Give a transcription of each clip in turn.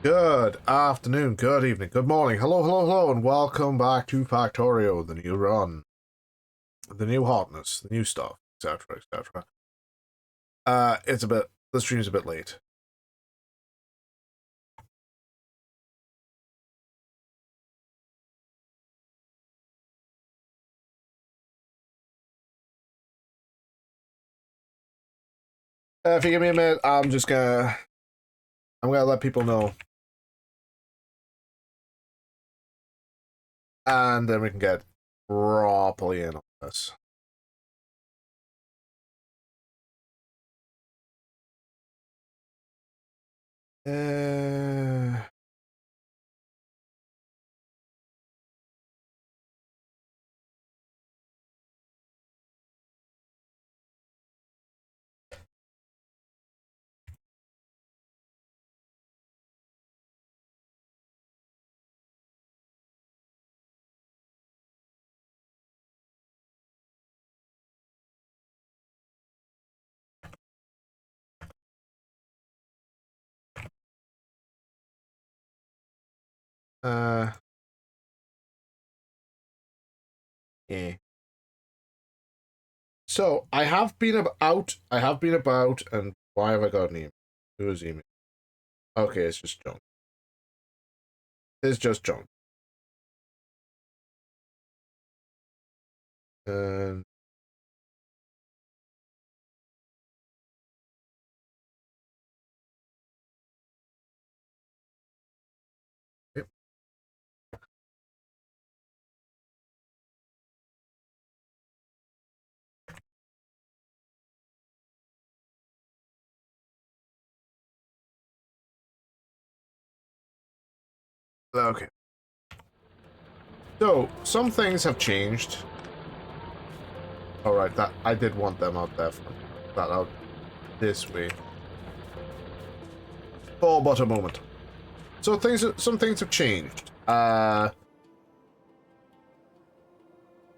Good afternoon, good evening, good morning, hello, and welcome back to Factorio, the new run, the new hotness, the new stuff, etc., etc. The stream's a bit late. If you give me a minute, I'm gonna let people know, and then we can get properly in on this. Uh, uh, yeah. So I have been about, and why have I got an email? Who is email? Okay, it's just John. It's just John. And yep. Okay. So, some things have changed. Alright, that I did want them out there for that out this way. For but a moment. So some things have changed. I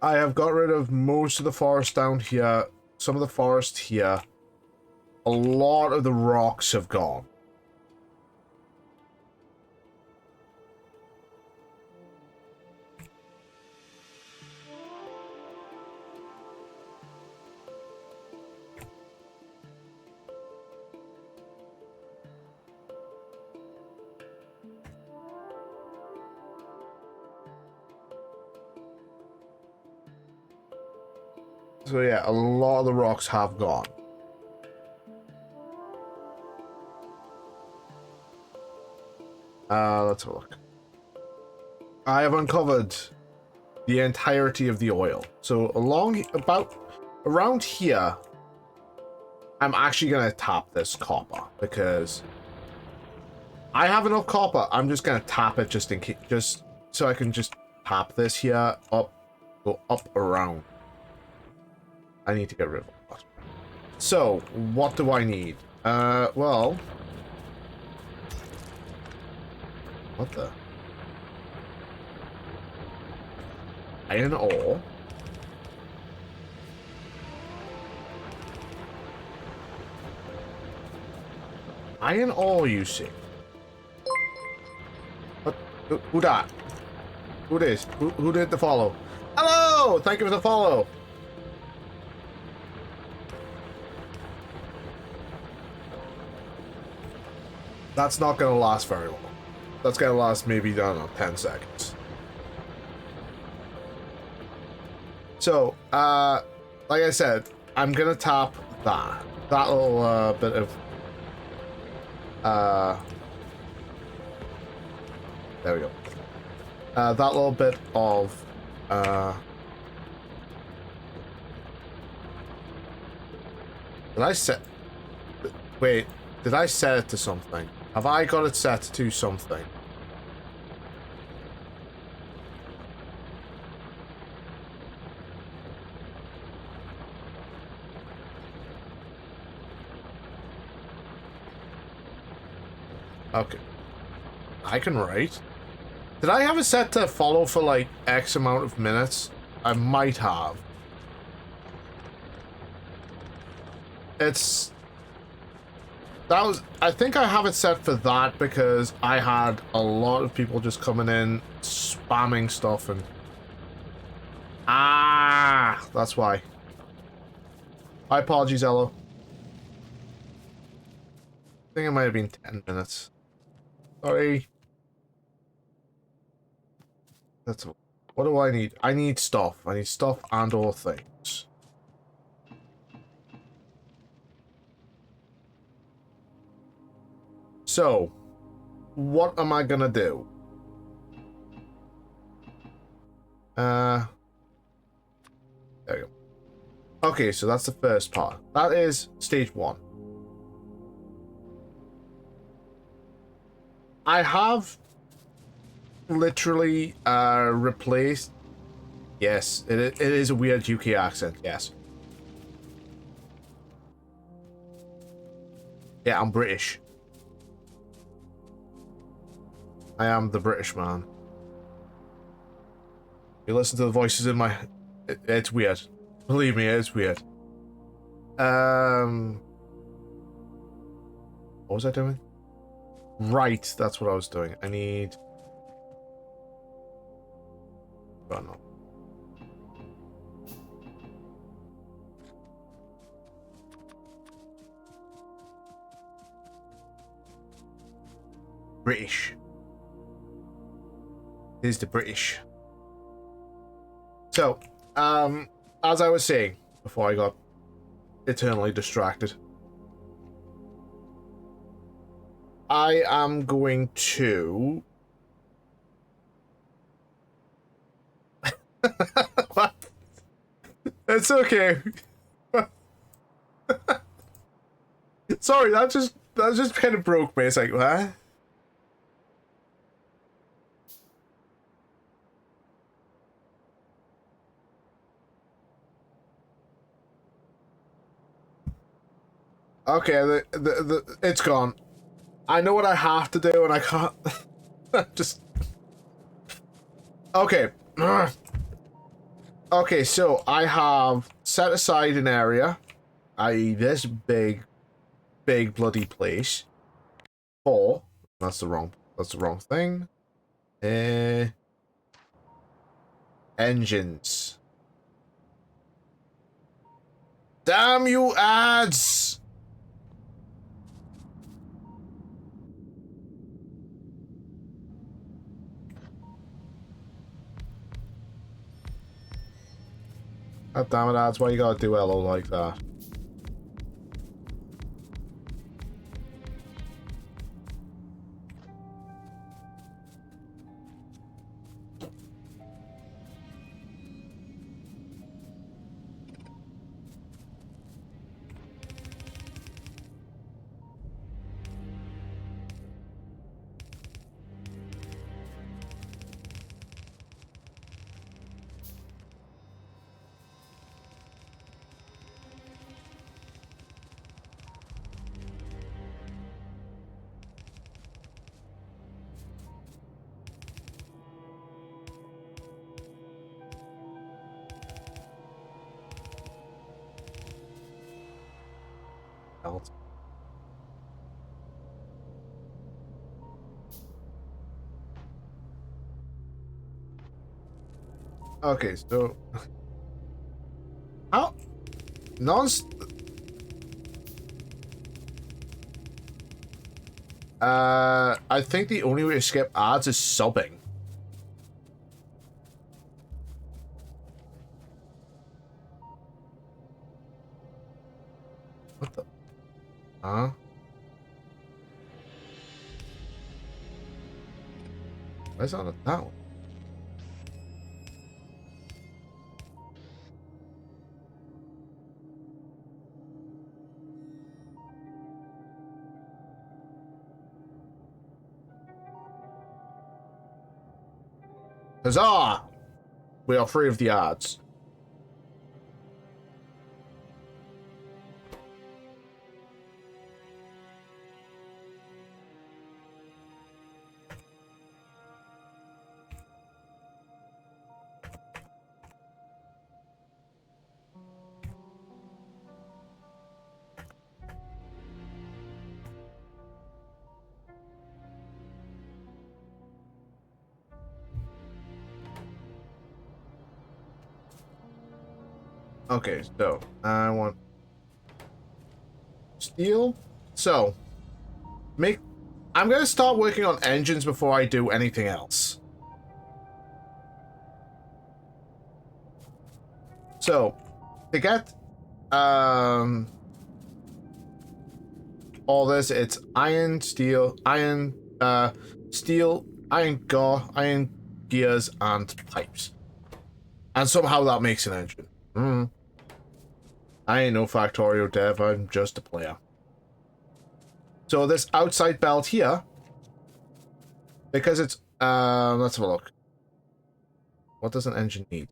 have got rid of most of the forest down here, some of the forest here. A lot of the rocks have gone. So yeah, a lot of the rocks have gone. Let's have a look. I have uncovered the entirety of the oil. So around here, I'm actually gonna tap this copper because I have enough copper. I'm just gonna tap it just in case, just so I can just tap this here up, go up around. I need to get rid of that. So what do I need? Well, what the? Iron ore. Iron ore, you see. What? Who that? Who this? Who did the follow? Hello! Thank you for the follow. That's not gonna last very long. That's gonna last maybe, I don't know, 10 seconds. So, like I said, I'm gonna tap that little bit of there we go. That little bit of did I set wait, did I set it to something? Have I got it set to something? Okay. I can write. Did I have it set to follow for like X amount of minutes? I might have. It's That was, I think I have it set for that because I had a lot of people just coming in, spamming stuff and... Ah, that's why. My apologies, Ello. I think it might have been 10 minutes. Sorry. That's... What do I need? I need stuff. I need stuff and or things. So, what am I gonna do? There we go. Okay, so that's the first part. That is stage 1. I have literally replaced... Yes, it is a weird UK accent, yes. Yeah, I'm British. I am the British man. You listen to the voices in my... It's weird. Believe me, it's weird. What was I doing? Right, that's what I was doing. I need... Oh, no. British. Here's the British. So, as I was saying before I got eternally distracted, I am going to... What? It's okay. Sorry, that just kind of broke me. It's like, what? Okay, it's gone. I know what I have to do, and I can't. Just okay. Okay, so I have set aside an area, i.e., this big bloody place, for... That's the wrong thing. Engines. Damn you, ads! God damn it, ads, why you gotta do hello like that? Else. Okay, so... How? I think the only way to skip ads is subbing. What the? Huh? Why is that that one? Huzzah! We are free of the ads. Okay, so I want steel. So I'm gonna start working on engines before I do anything else. So to get all this, it's iron, steel, steel, iron gears, and pipes. And somehow that makes an engine. I ain't no Factorio dev, I'm just a player. So this outside belt here, because it's, let's have a look. What does an engine need?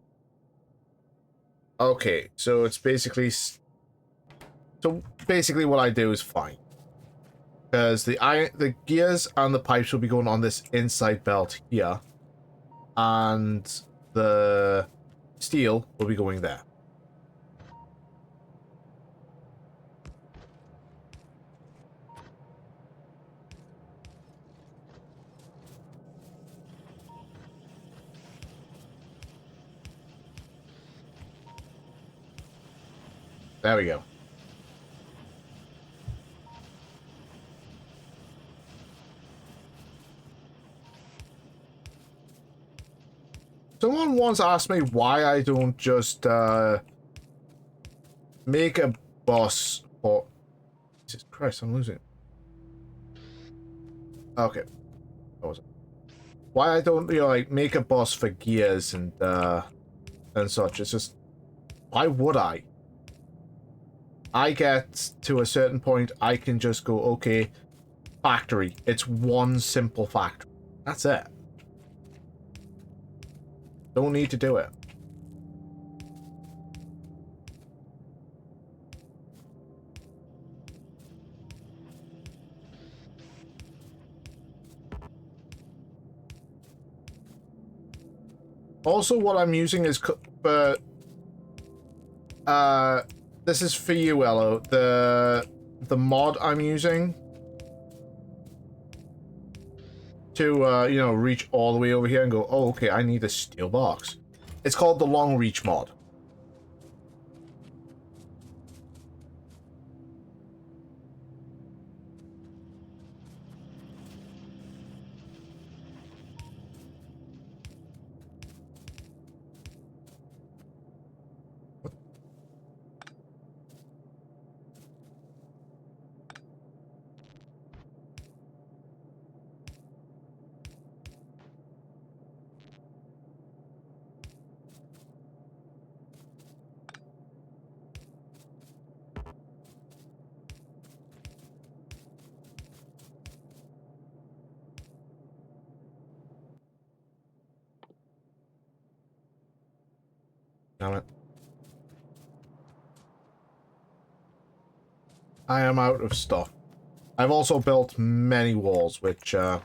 Okay, so it's basically, what I do is fine. Because the gears and the pipes will be going on this inside belt here. And the steel will be going there. There we go. Someone once asked me why I don't just make a bus for... Jesus Christ, I'm losing it. Okay. That was it. Why I don't, like, make a bus for gears and such. It's just... Why would I? I get to a certain point, I can just go, okay, factory. It's one simple factory. That's it. Don't need to do it. Also, what I'm using is for this is for you, Ello. The mod I'm using to reach all the way over here and go, oh, okay, I need a steel box. It's called the long reach mod. Damn it. I am out of stuff. I've also built many walls, which I'm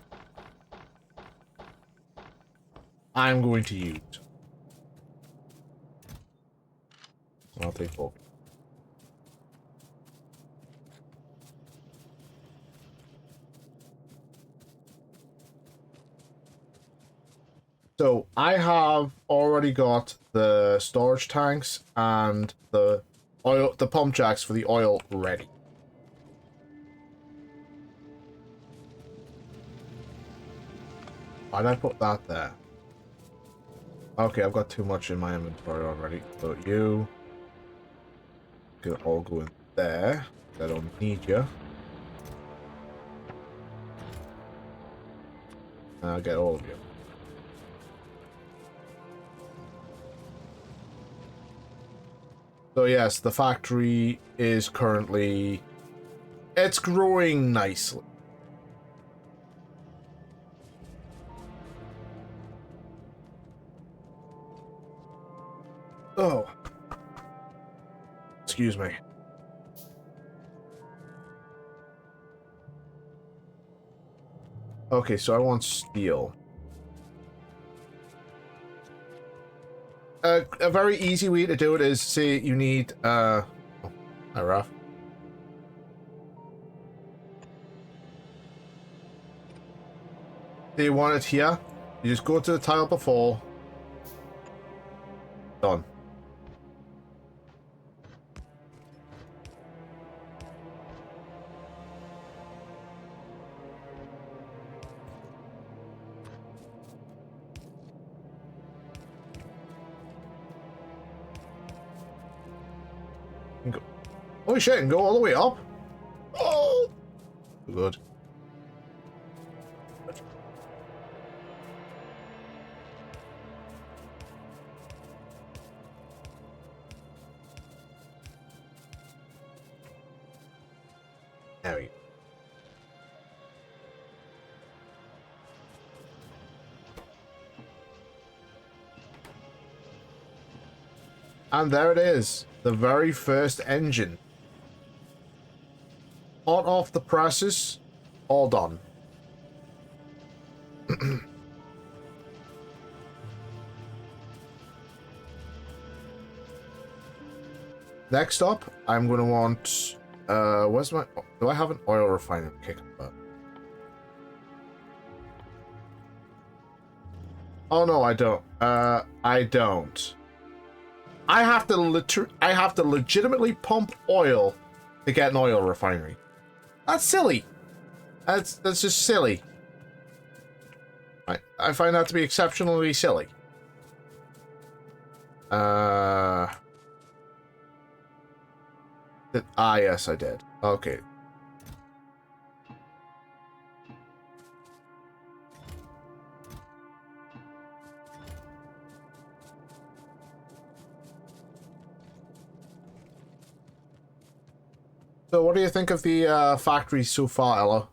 going to use. I'll take both. So I have already got the storage tanks and the pump jacks for the oil ready. Why did I put that there? Okay, I've got too much in my inventory already. So you can all go in there. I don't need you. I'll get all of you. So yes, the factory is currently... It's growing nicely. Oh. Excuse me. Okay, so I want steel. A very easy way to do it is, say you need, oh, hi, Raph. Do you want it here? You just go to the tile before. Done. Holy shit, and go all the way up? Oh! Good. There we go. And there it is. The very first engine. On off the presses. All done. Next up, I'm going to want... where's my... Do I have an oil refinery kicking about? Oh, no, I don't. I don't. I have to legitimately pump oil to get an oil refinery. That's silly. That's just silly. I find that to be exceptionally silly. Yes, I did. Okay. So what do you think of the factory so far, Ella?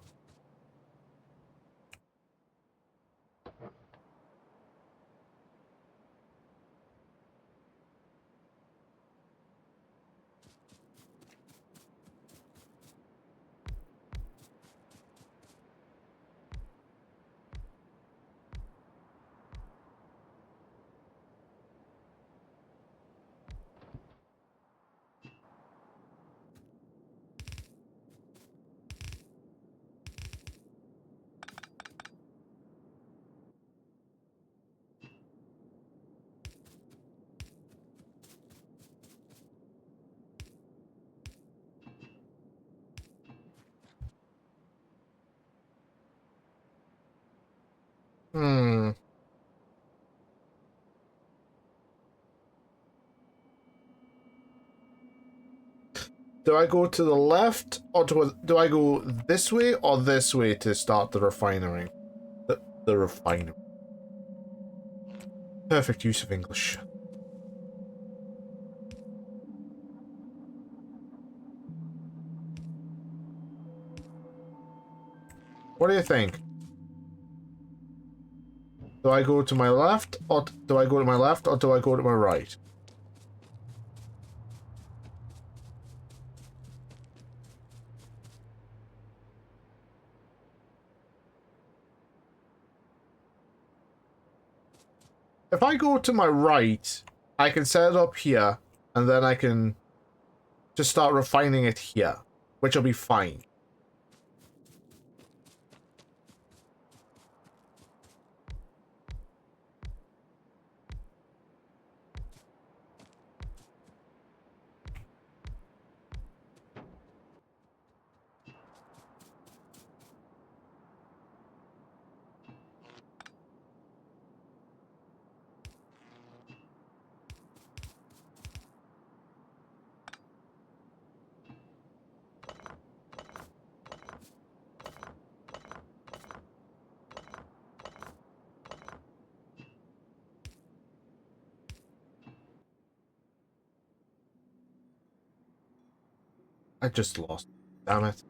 Hmm. Do I go to the left, or do I go this way or this way to start the refinery? The refinery. Perfect use of English. What do you think? Do I go to my left, or do I go to my left, or do I go to my right? If I go to my right, I can set it up here, and then I can just start refining it here, which will be fine. I just lost. Damn it.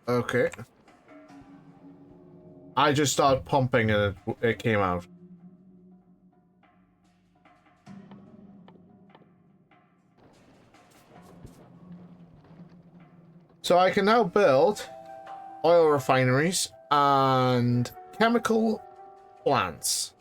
Okay. I just started pumping and it came out. So I can now build oil refineries and chemical plants.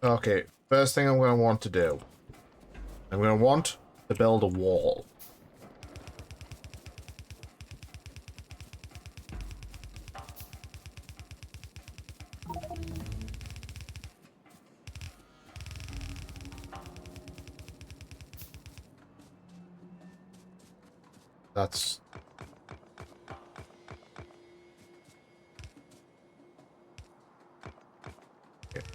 Okay, first thing I'm going to want to do. I'm going to want to build a wall. That's... okay.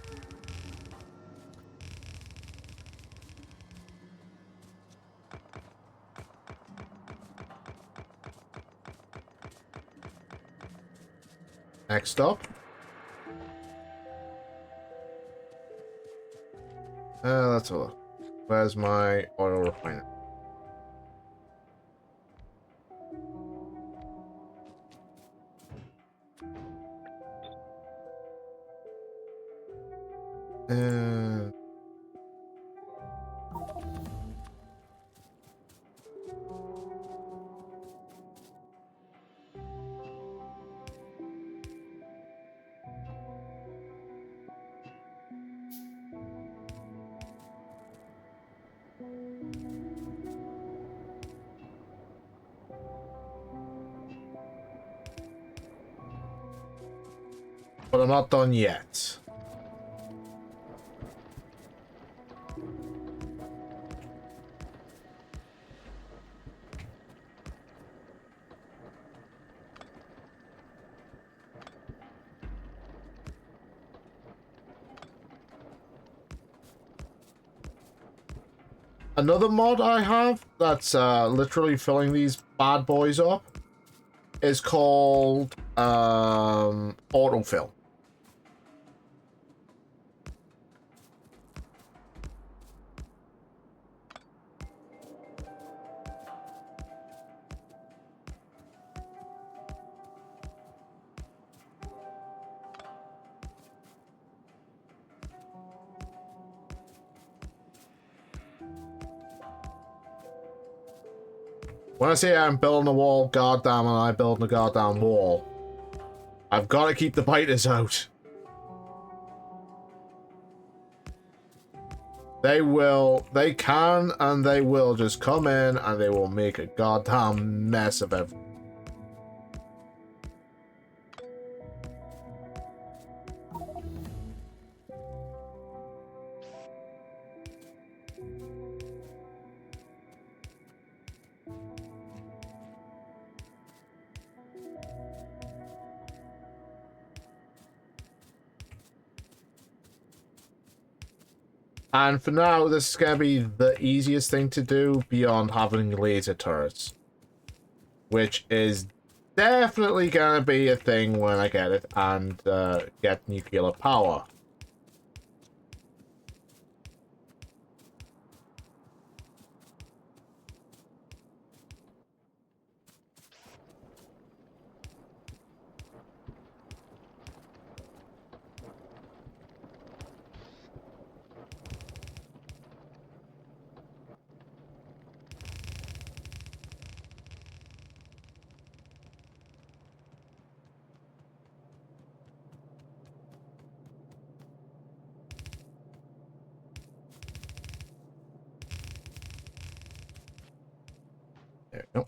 Next up. Let's have a look. Where's my oil refiner? Uh, but I'm not done yet. Another mod I have that's literally filling these bad boys up is called autofill. When I say I'm building a wall, goddamn, and I'm building a goddamn wall, I've got to keep the biters out. They can, and they will just come in, and they will make a goddamn mess of everything. And for now, this is going to be the easiest thing to do beyond having laser turrets. Which is definitely going to be a thing when I get it and get nuclear power. There we go.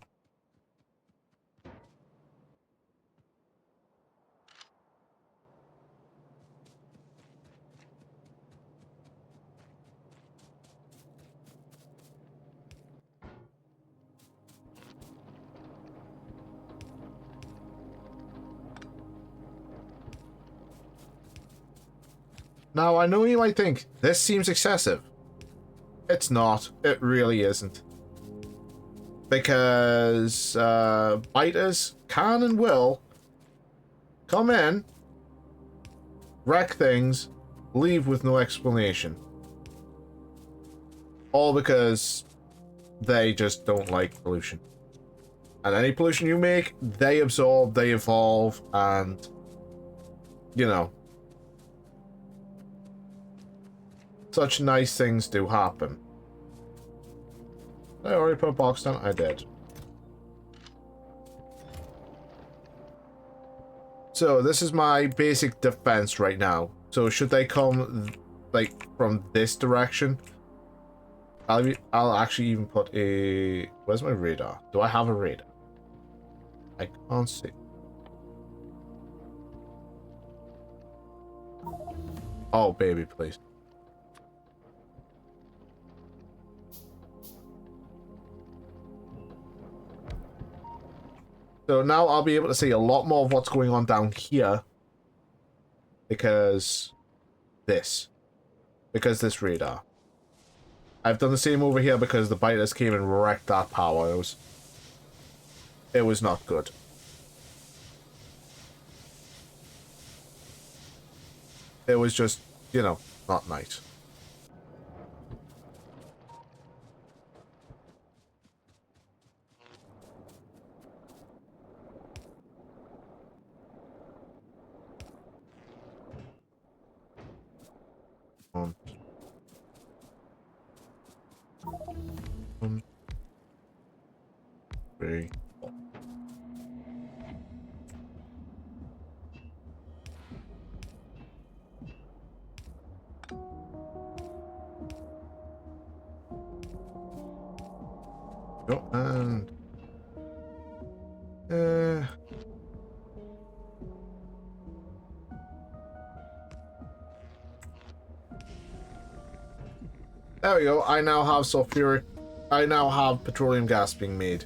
Now, I know you might think, this seems excessive. It's not. It really isn't. Because biters can and will come in, wreck things, leave with no explanation. All because they just don't like pollution. And any pollution you make, they absorb, they evolve, and, you know, such nice things do happen. Did I already put a box down? I did. So this is my basic defense right now. So should they come like from this direction. I'll actually even put a... Where's my radar? Do I have a radar? I can't see. Oh, baby, please. So now I'll be able to see a lot more of what's going on down here. Because this radar. I've done the same over here because the biters came and wrecked that power. It was not good. It was just, you know, not nice. One, three. Go and there we go. I now have sulfuric. I now have petroleum gas being made.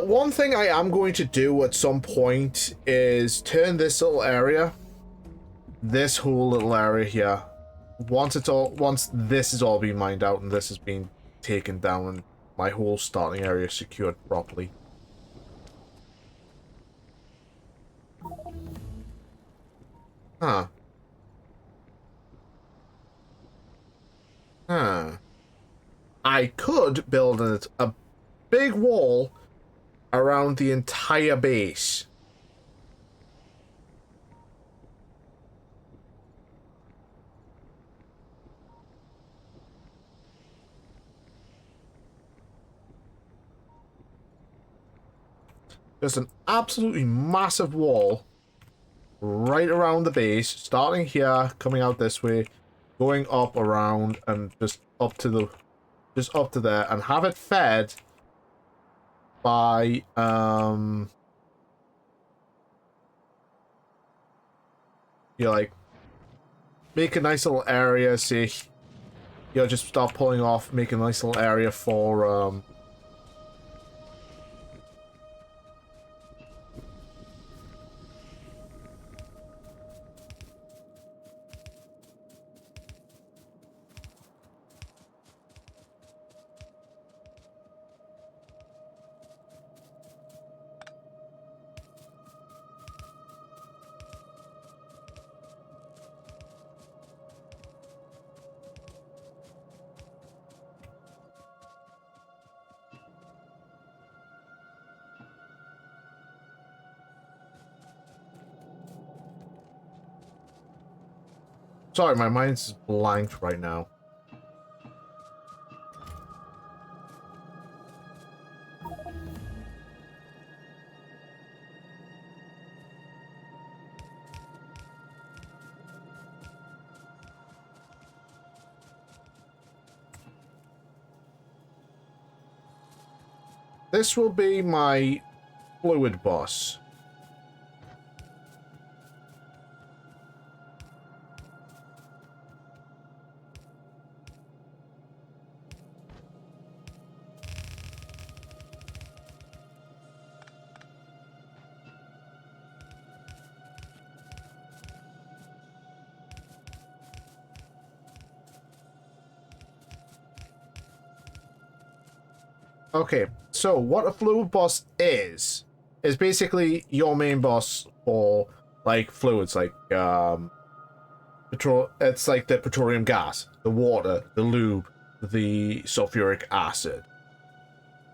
One thing I am going to do at some point is turn this little area, this whole little area here, once this is all being mined out and this has been taken down and my whole starting area secured properly. Huh. Huh. I could build a big wall around the entire base. Just an absolutely massive wall right around the base, starting here, coming out this way, going up around and just up to there, and have it fed by like make a nice little area, say just start pulling off, make a nice little area for sorry, my mind's blanked right now. This will be my fluid boss. Okay, so what a fluid boss is basically your main boss for like fluids, like petrol. It's like the petroleum gas, the water, the lube, the sulfuric acid.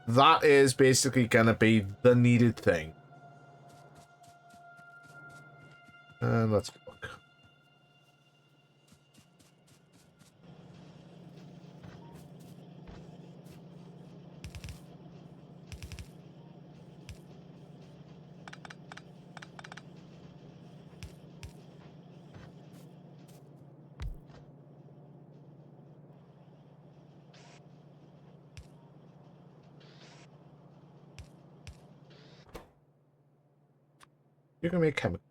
That is basically gonna be the needed thing. And let's look. You can make chemical.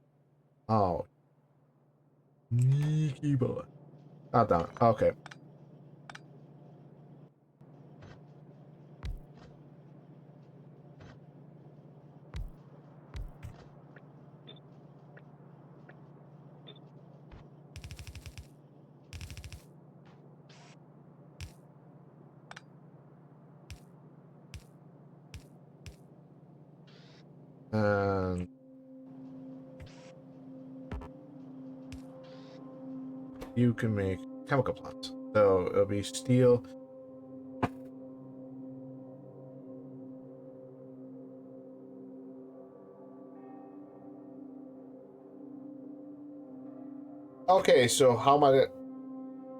Oh. Sneaky boy. Oh, damn it. Okay. And you can make chemical plants. So it'll be steel. Okay, so how am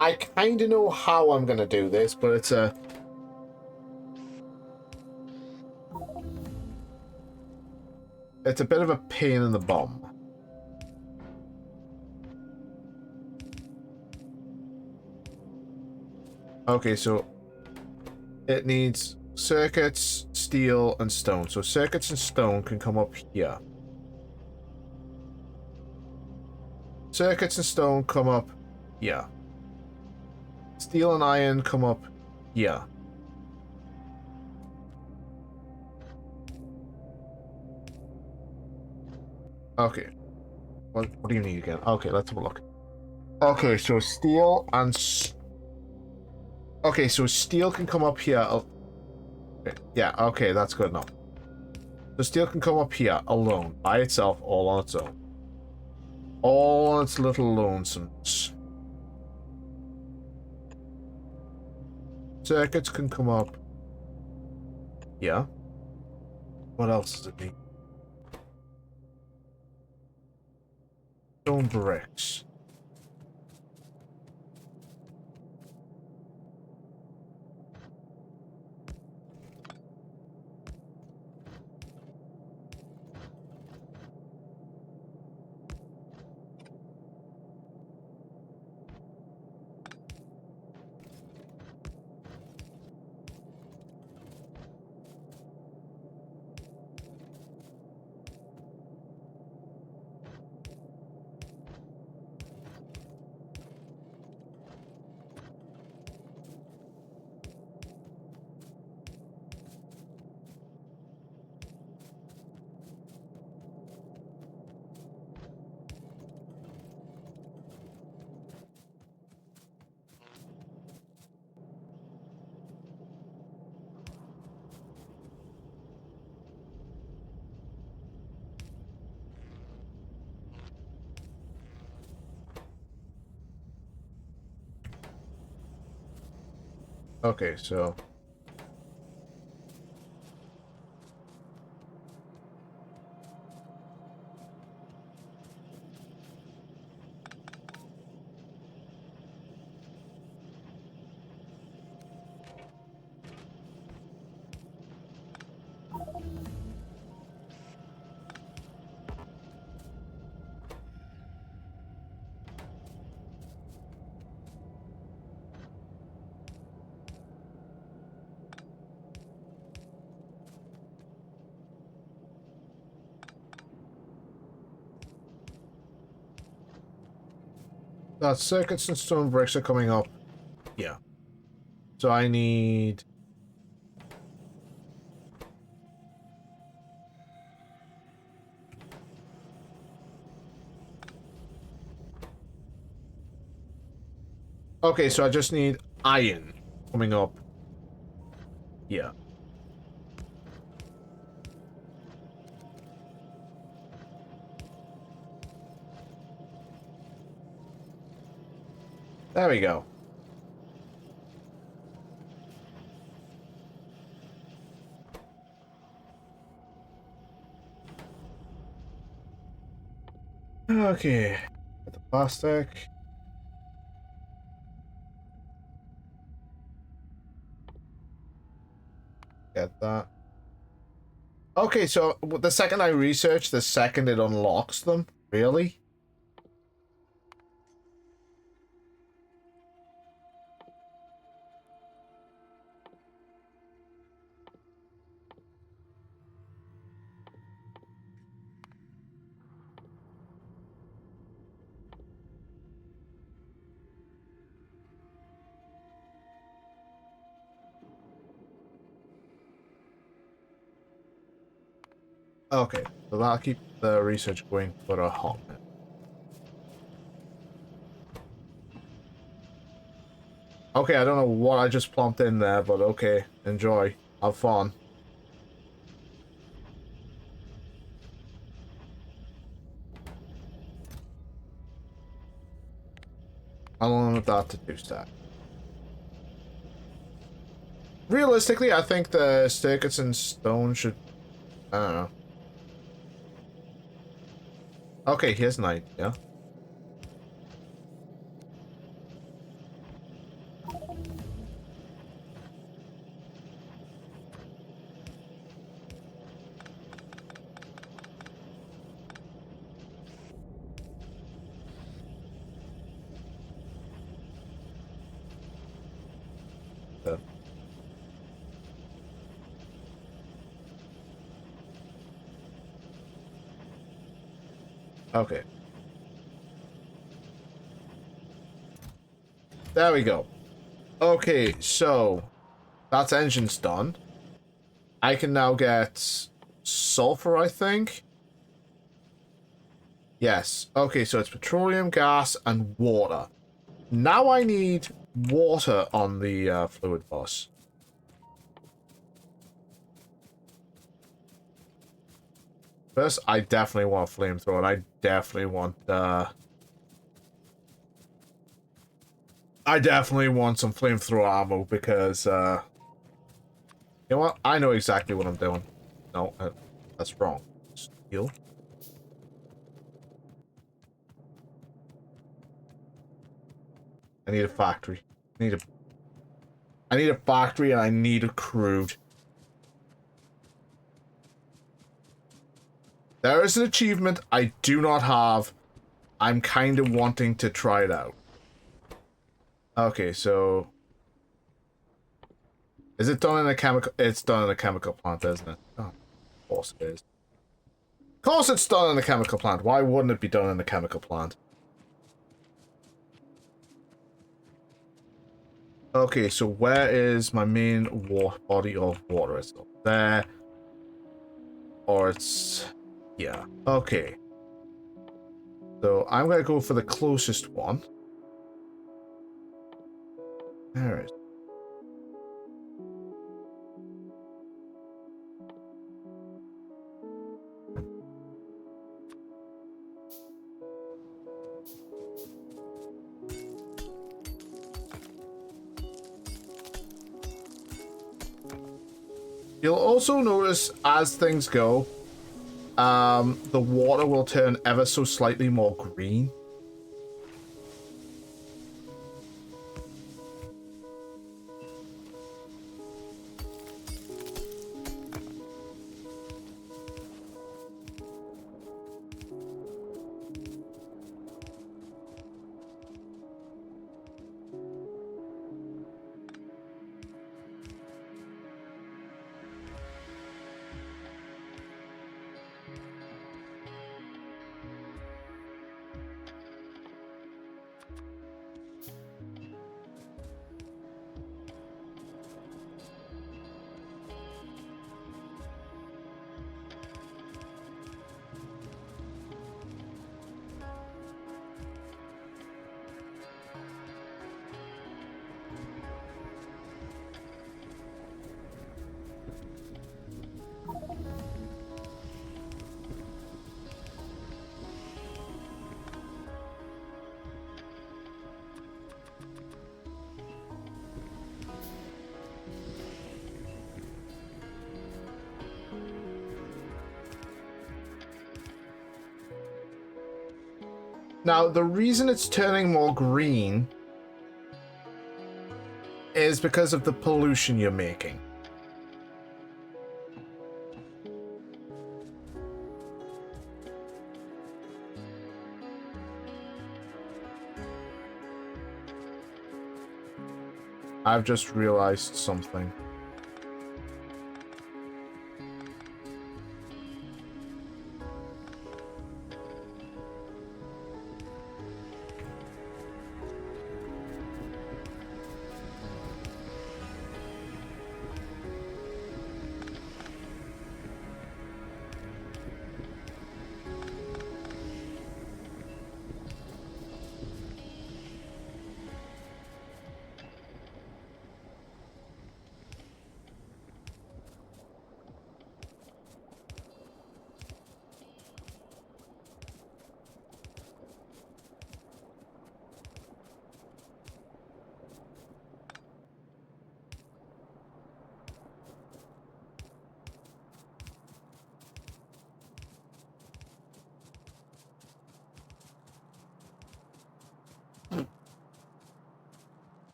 I kind of know how I'm gonna do this, but it's a bit of a pain in the bum. Okay, so it needs circuits, steel, and stone. So circuits and stone can come up here. Circuits and stone come up here. Steel and iron come up here. Okay. What do you need again? Okay, let's have a look. Okay, so steel and... Okay, so steel can come up here. Okay. Yeah, okay, that's good enough. So steel can come up here alone, by itself, all on its own. All on its little lonesomes. Circuits can come up. Yeah. What else does it need? Stone bricks. Okay, so... That circuits and stone bricks are coming up. Yeah. So I need... Okay, so I just need iron coming up. Yeah. There we go. Okay. Get the plastic. Get that. Okay, so the second I research, the second it unlocks them. Really? Okay, so that'll keep the research going for a hot minute. Okay, I don't know what I just plumped in there, but okay, enjoy. Have fun. I'll limit that to 2 stacks. Realistically, I think the circuits in stone should... I don't know. Okay, here's an idea. Okay. There we go. Okay, so that's engines done. I can now get sulfur, I think. Yes. Okay, so it's petroleum, gas, and water. Now I need water on the fluid bus. First, I definitely want a flamethrower, and I definitely want some flamethrower ammo because you know what? I know exactly what I'm doing. No, that's wrong. Steel. I need a factory. I need a factory and I need a crude. There is an achievement I do not have. I'm kind of wanting to try it out. Okay, so... Is it done in a chemical... It's done in a chemical plant, isn't it? Oh, of course it is. Of course it's done in a chemical plant. Why wouldn't it be done in a chemical plant? Okay, so where is my main body of water? It's up there. Or it's... Yeah. Okay. So I'm going to go for the closest one. There it is. You'll also notice as things go, the water will turn ever so slightly more green. Now, the reason it's turning more green is because of the pollution you're making. I've just realized something.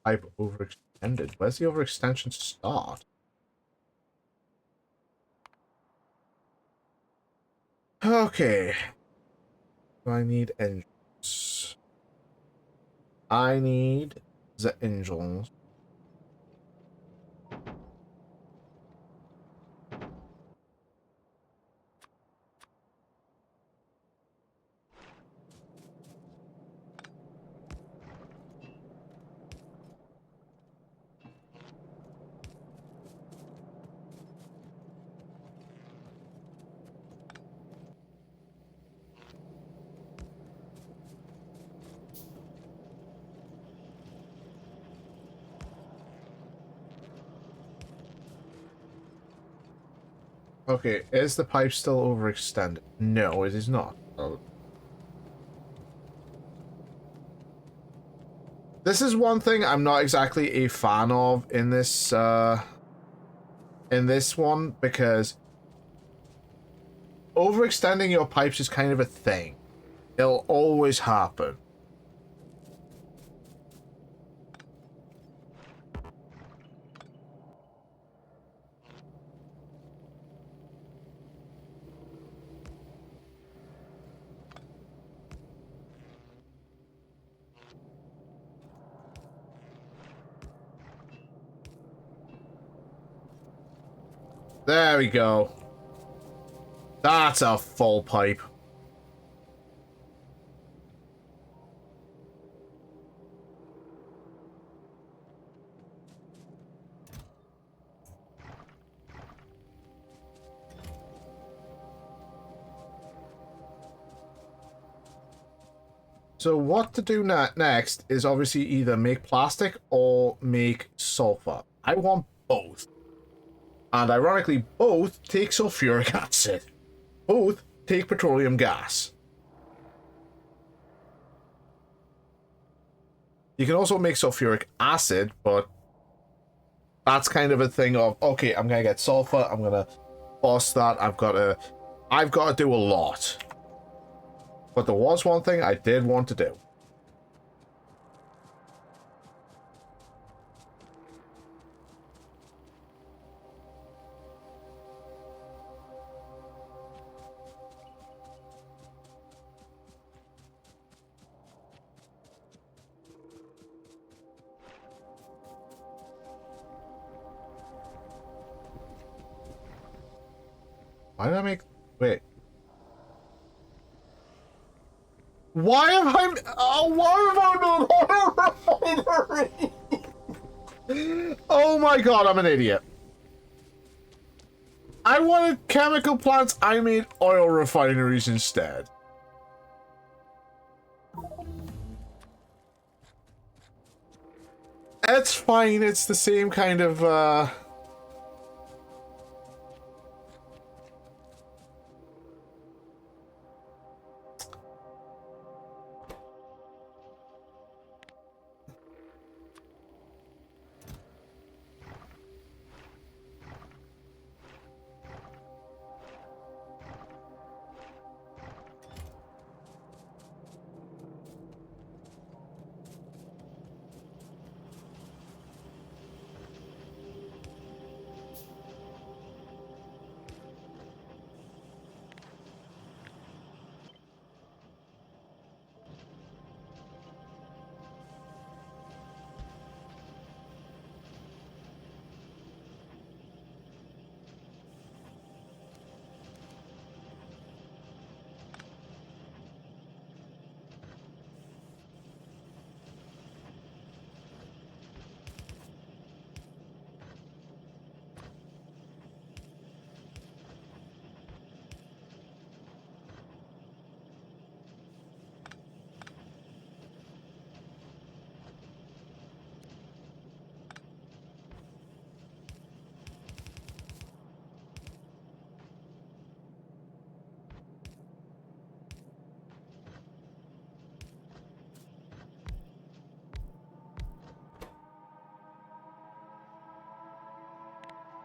pipe overextended? Where's the overextension start? Okay. Do I need engines? I need the engines. Okay, is the pipe still overextended? No, it is not. Oh. This is one thing I'm not exactly a fan of in this one, because overextending your pipes is kind of a thing. It'll always happen. There we go. That's a full pipe. So what to do next is obviously either make plastic or make sulfur. I want both. And ironically, both take sulfuric acid. Both take petroleum gas. You can also make sulfuric acid, but that's kind of a thing of, okay, I'm gonna get sulfur, I'm gonna bust that, I've got to do a lot. But there was one thing I did want to do. Why did I make... Wait. Why have I... why have I made oil refinery? Oh my god, I'm an idiot. I wanted chemical plants, I made oil refineries instead. It's fine, it's the same kind of,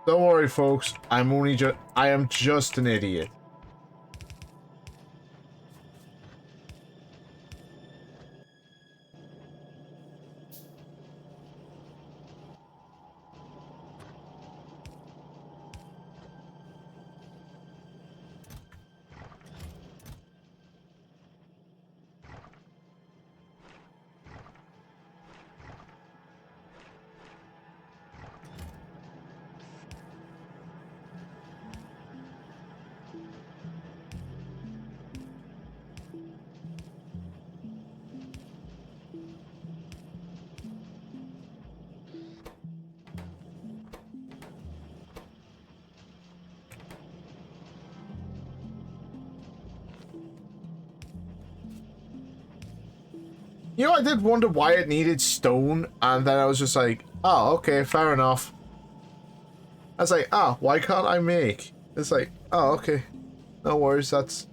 don't worry, folks. I am just an idiot. You know, I did wonder why it needed stone, and then I was just like, oh, okay, fair enough. I was like, ah, why can't I make? It's like, oh, okay. No worries, that's...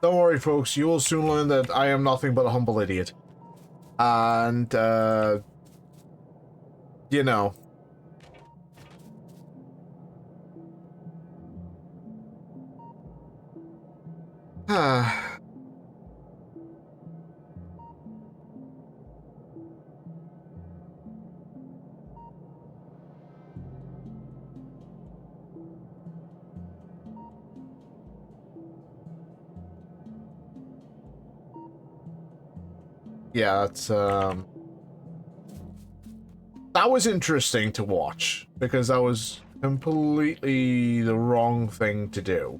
Don't worry, folks, you will soon learn that I am nothing but a humble idiot. And, you know. Yeah, it's, that was interesting to watch, because that was completely the wrong thing to do.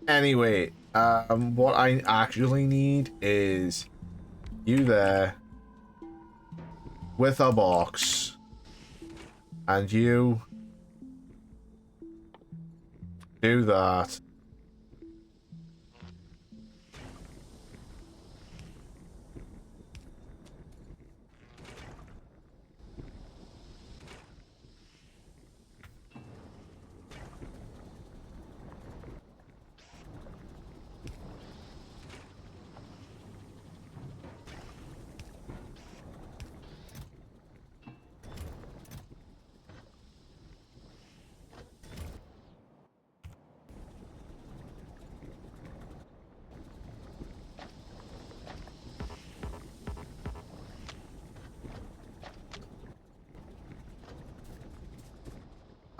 Anyway, what I actually need is you there with a box, and you do that.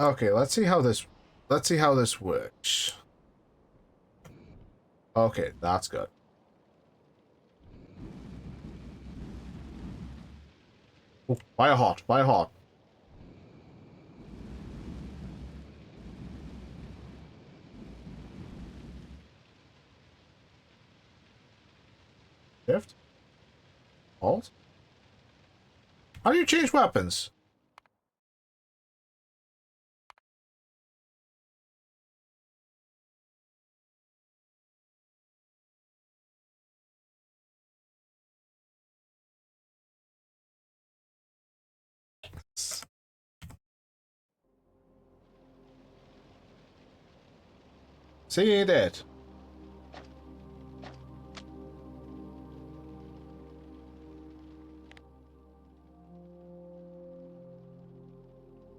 Okay, let's see how this works. Okay, that's good. Oh, fire hot, fire hot. Shift? Alt? How do you change weapons? See, you did.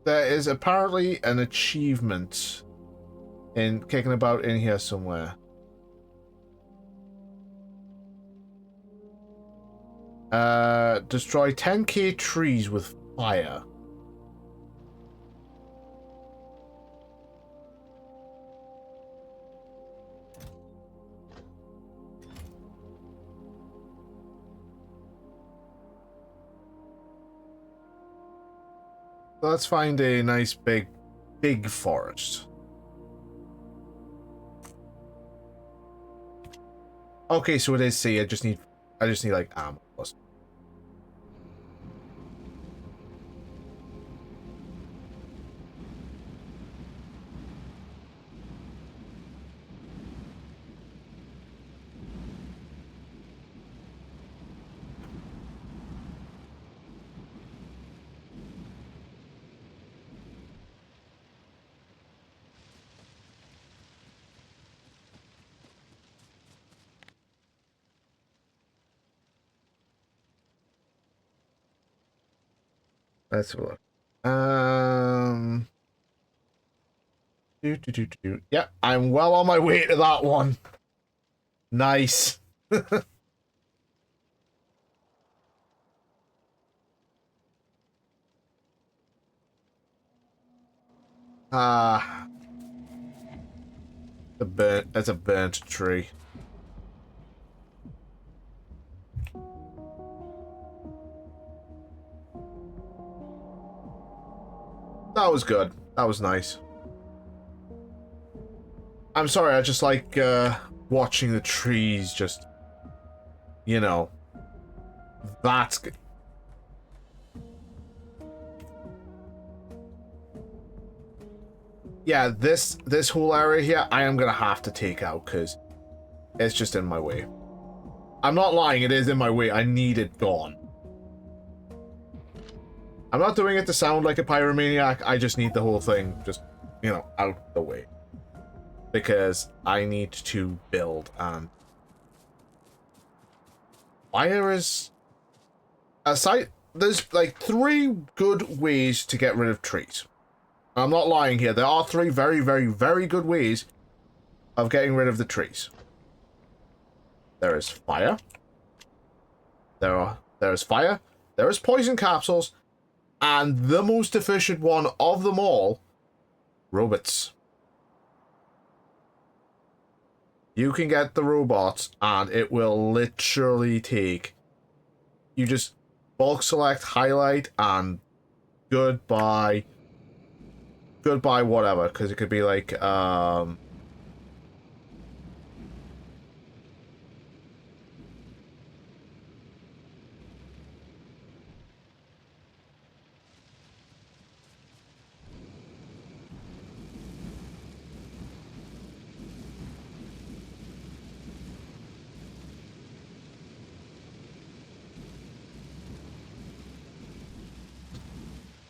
There is apparently an achievement in kicking about in here somewhere. Destroy 10k trees with fire. Let's find a nice big forest. Okay, so it is C. I just need like ammo plus. Let's have a look. Yeah, I'm well on my way to that one. Nice. Ah, that's a burnt tree. That was good. That was nice. I'm sorry, I just like watching the trees just, you know, that's good. Yeah, this whole area here, I am gonna have to take out because it's just in my way. I'm not lying, it is in my way. I need it gone. I'm not doing it to sound like a pyromaniac. I just need the whole thing just, you know, out the way. Because I need to build and fire is a site. There's like 3 good ways to get rid of trees. I'm not lying here. There are 3 very, very, very good ways of getting rid of the trees. There is fire. There is fire. There is poison capsules, and the most efficient one of them all, robots. You can get the robots, and it will literally take. You just bulk select, highlight, and goodbye. Goodbye, whatever, because it could be like,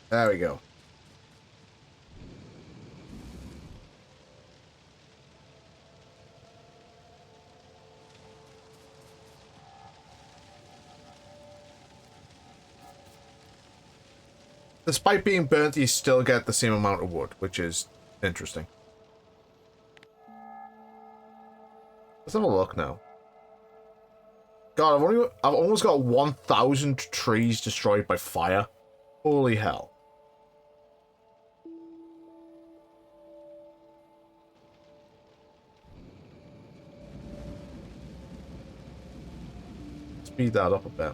there we go. Despite being burnt, you still get the same amount of wood, which is interesting. Let's have a look now. God, I've almost got 1,000 trees destroyed by fire. Holy hell. Speed that up a bit.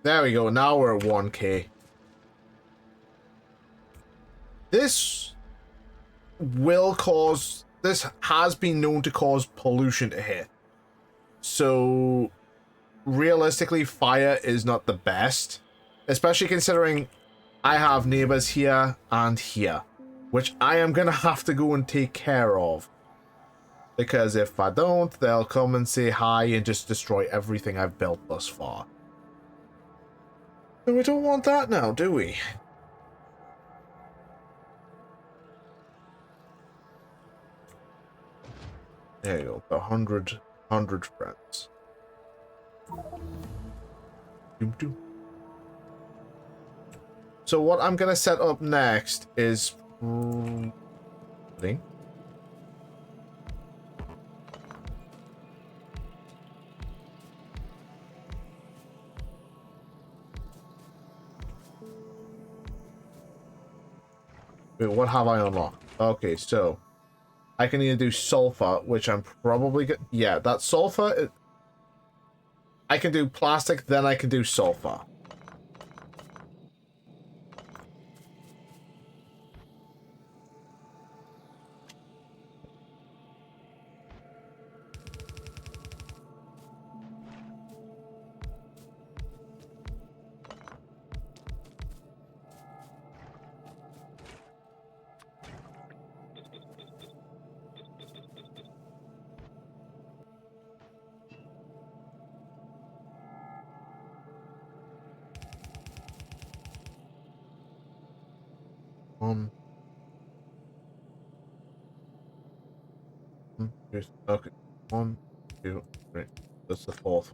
There we go. Now we're at 1K. This will cause... This has been known to cause pollution to hit. So, realistically, fire is not the best. Especially considering I have neighbors here and here. Which I am going to have to go and take care of. Because if I don't, they'll come and say hi and just destroy everything I've built thus far. And we don't want that now, do we? There you go, the 100 friends. Doom, doom. So what I'm gonna set up next is... Wait, what have I unlocked? Okay, so... I can either do sulfur, which I'm probably... Yeah, that sulfur... I can do plastic, then I can do sulfur. One. Okay. 1, 2, 3. That's the fourth.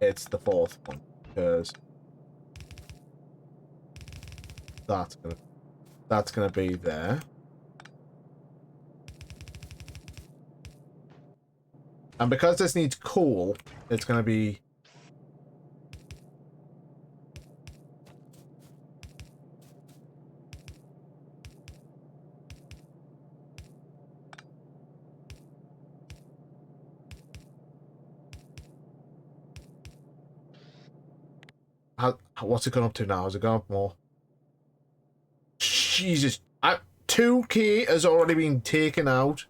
It's the fourth one because that's gonna be there. And because this needs coal, it's gonna be what's it gone up to now? Has it gone up more? Jesus, 2K has already been taken out.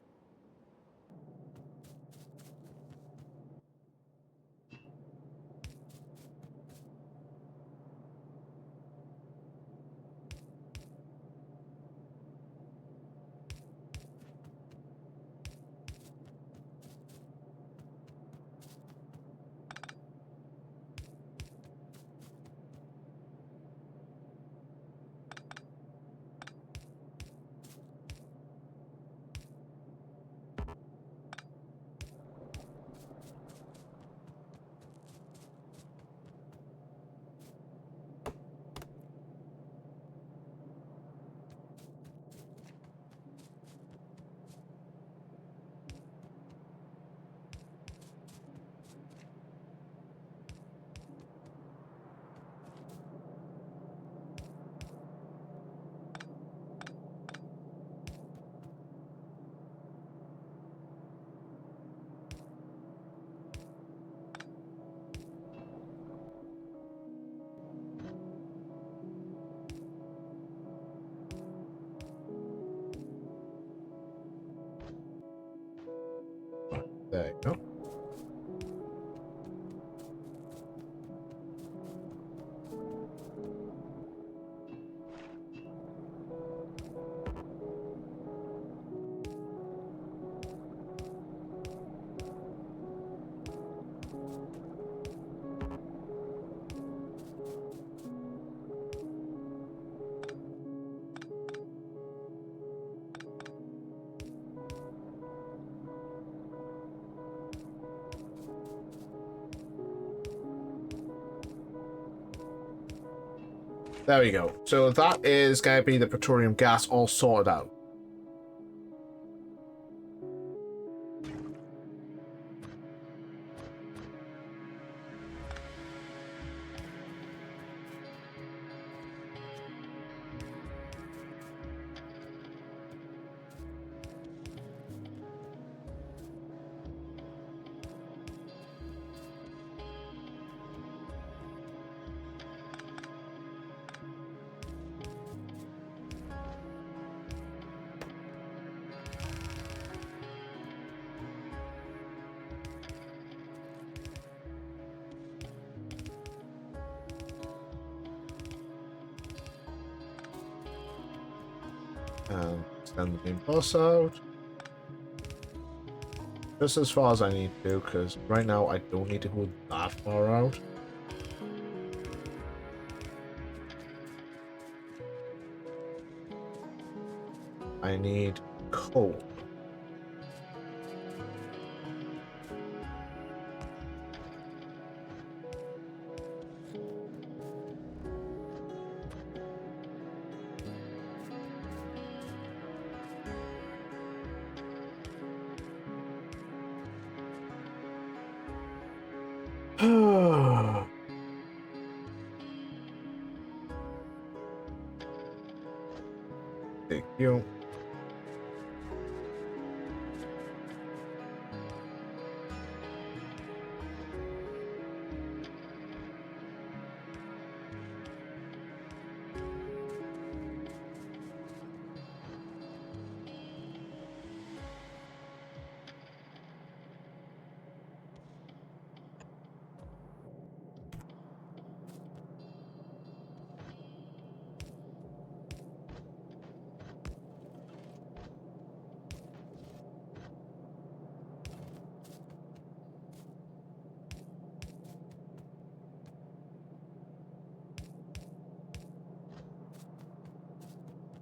There you go. There we go. So that is going to be the petroleum gas all sorted out. And extend the main bus out. Just as far as I need to, because right now I don't need to go that far out. I need coal. Thank you.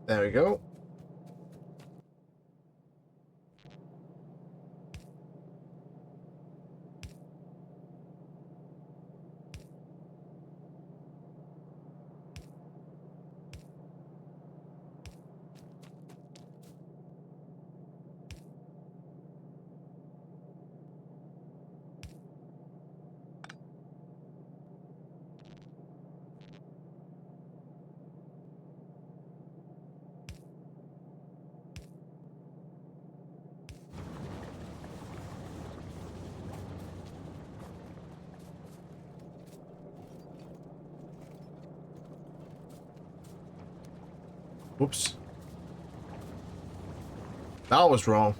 There we go. Whoops. That was wrong.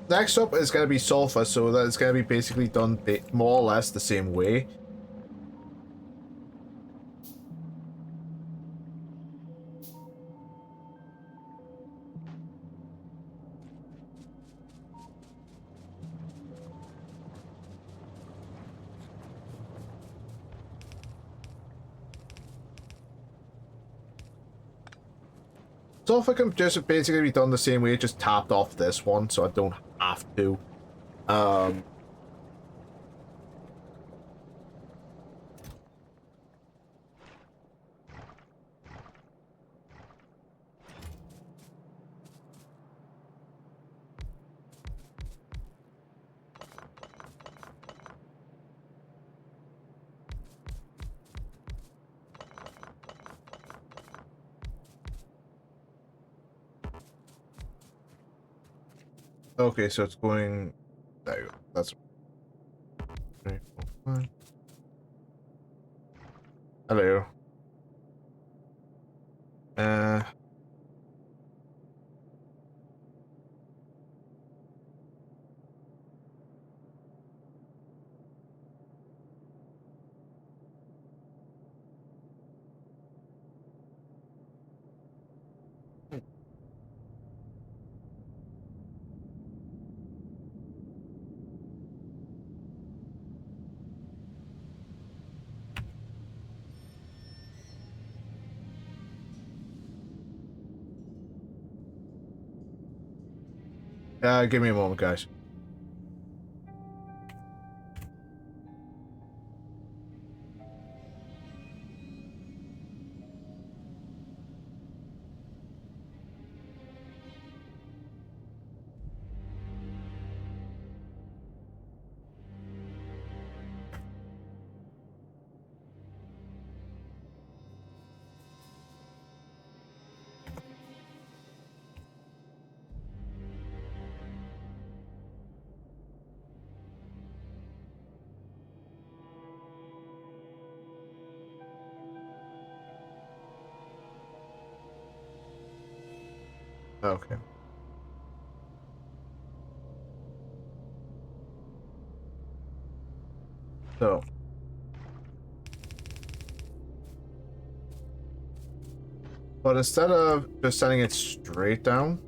Next up is going to be sulfur, so that it's going to be basically done more or less the same way. Sulfur can just basically be done the same way, just tapped off this one, so I don't have to. Okay, so it's going... There you go. That's... 3, 4, 5. Hello. Give me a moment, guys. Okay. So... But instead of just sending it straight down...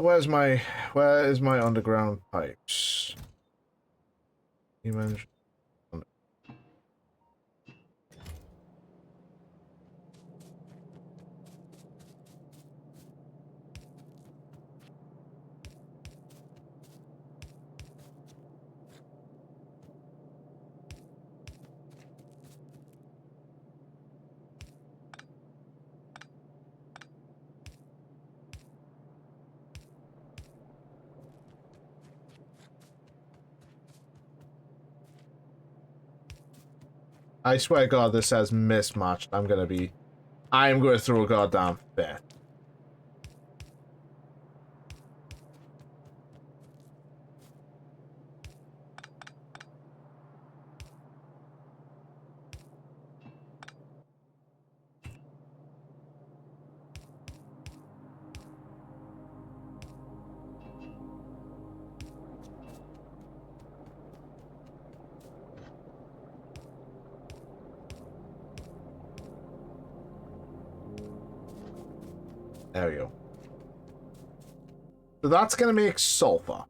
where is my underground pipes? You mentioned. I swear to God, this says mismatched. I am going to throw a goddamn fit. There we go. So that's going to make sulfur.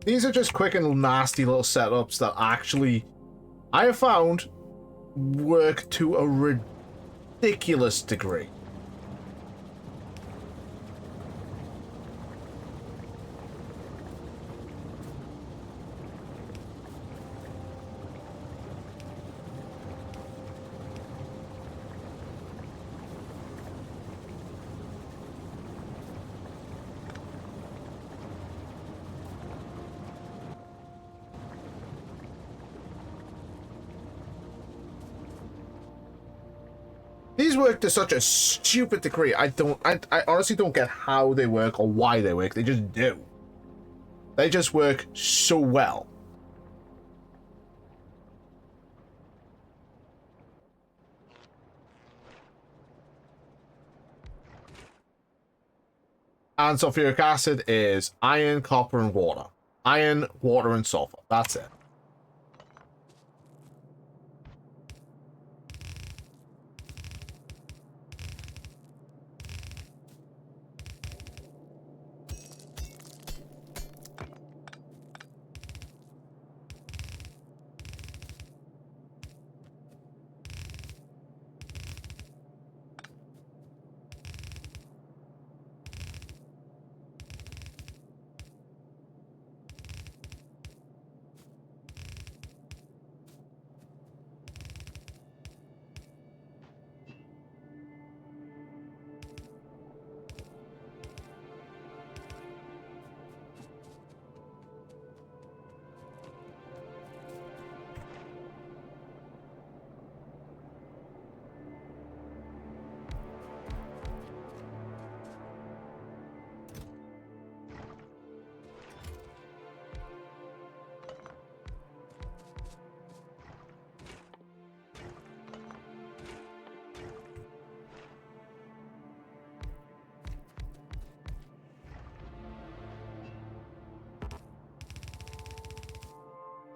These are just quick and nasty little setups that actually, I have found, work to a ridiculous degree. These work to such a stupid degree. I honestly don't get how they work or why they work. They just do. They just work so well. And sulfuric acid is iron, copper, and water. Iron, water, and sulfur. That's it.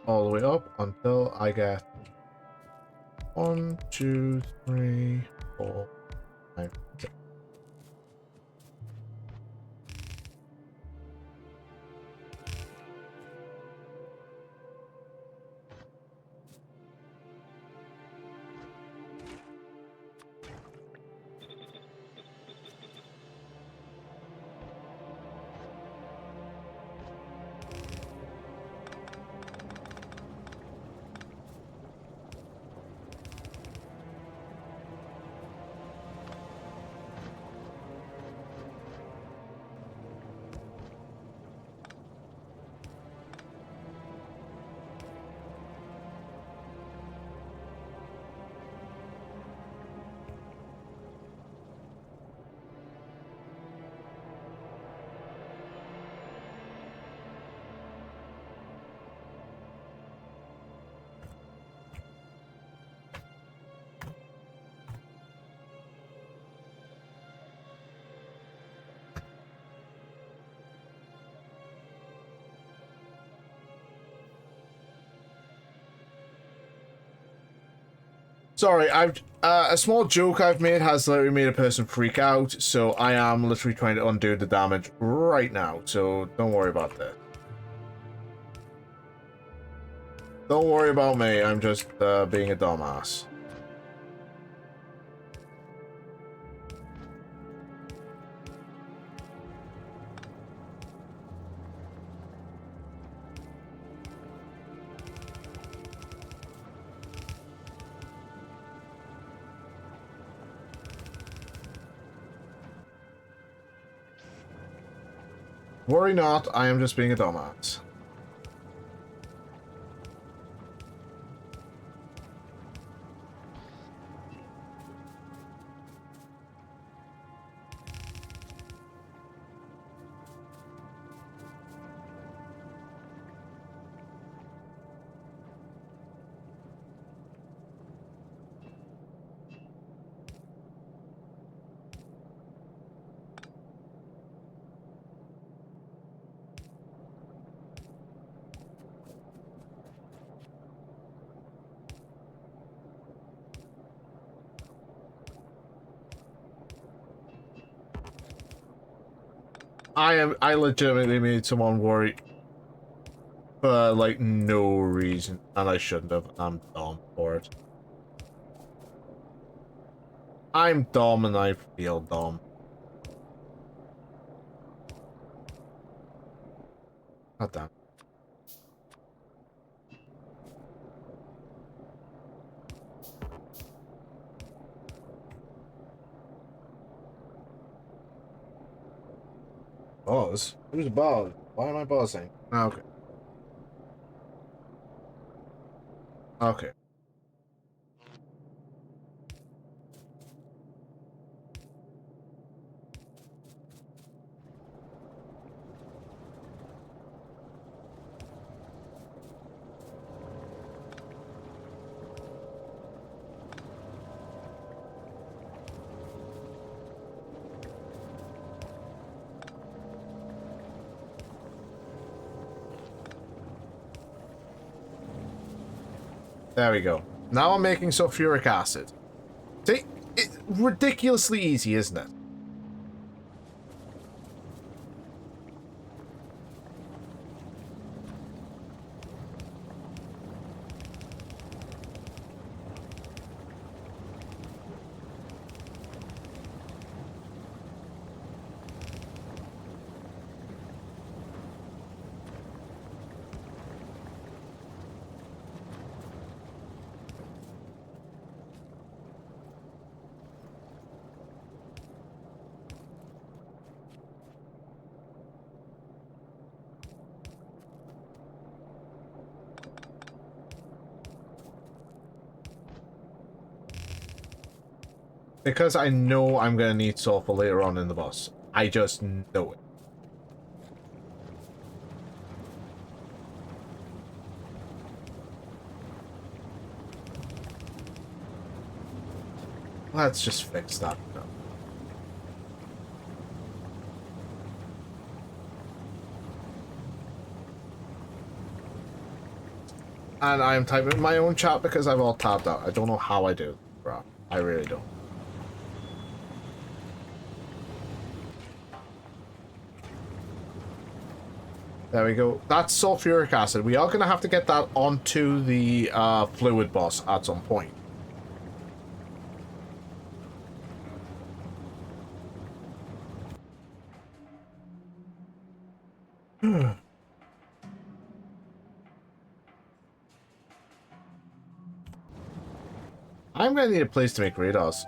All the way up until I get 1, 2, 3, 4, 5, 6. Sorry, I've a small joke I've made has literally made a person freak out, so I am literally trying to undo the damage right now, so don't worry about that. Don't worry about me, I'm just being a dumbass. Worry not, I am just being a dumbass. I legitimately made someone worry for like no reason, and I shouldn't have. I'm dumb for it. I'm dumb and I feel dumb. God damn. Buzz? Who's Buzz? Why am I buzzing? Okay. Okay. There we go. Now I'm making sulfuric acid. See? It's ridiculously easy, isn't it? Because I know I'm gonna need sulfur later on in the boss. I just know it. Let's just fix that. And I'm typing my own chat because I've all tabbed out. I don't know how I do, bro. I really don't. There we go. That's sulfuric acid. We are going to have to get that onto the fluid boss at some point. I'm going to need a place to make radars.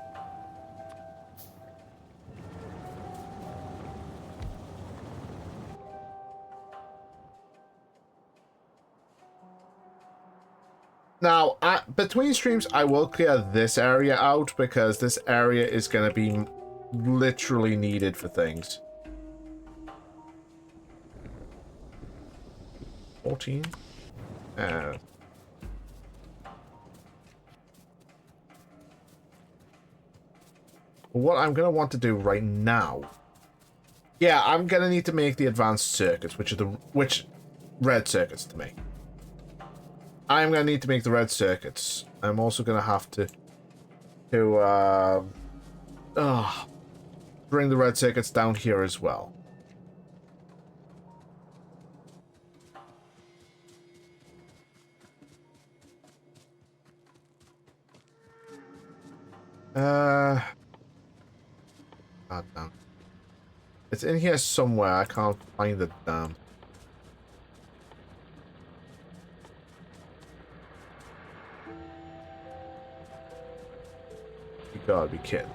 Now, between streams, I will clear this area out because this area is going to be literally needed for things. 14? What I'm going to want to do right now... Yeah, I'm going to need to make the advanced circuits, which red circuits to make. I'm going to need to make the red circuits. I'm also going to have to to bring the red circuits down here as well. God damn. It's in here somewhere. I can't find it. Damn. You gotta be kidding.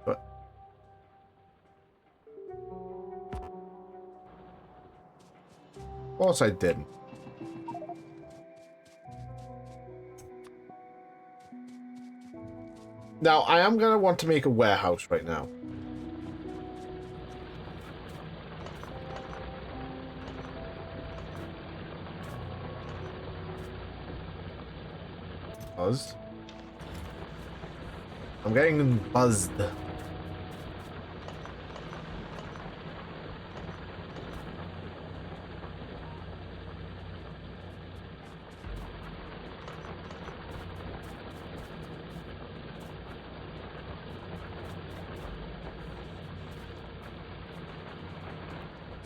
But of course I didn't. Now, I am going to want to make a warehouse right now. Buzzed. I'm getting buzzed.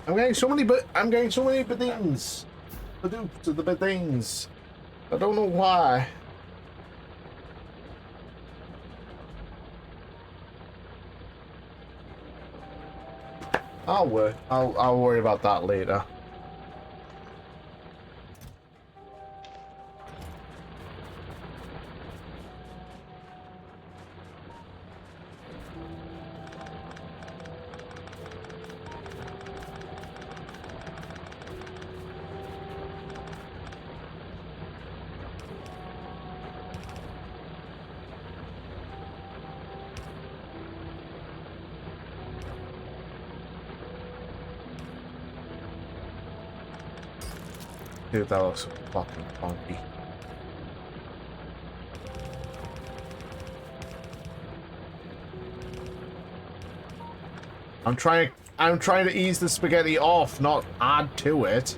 I'm getting so many bedings. Badoops to the bedings. I don't know why. I'll worry about that later. Dude, that looks fucking funky. I'm trying to ease the spaghetti off, not add to it.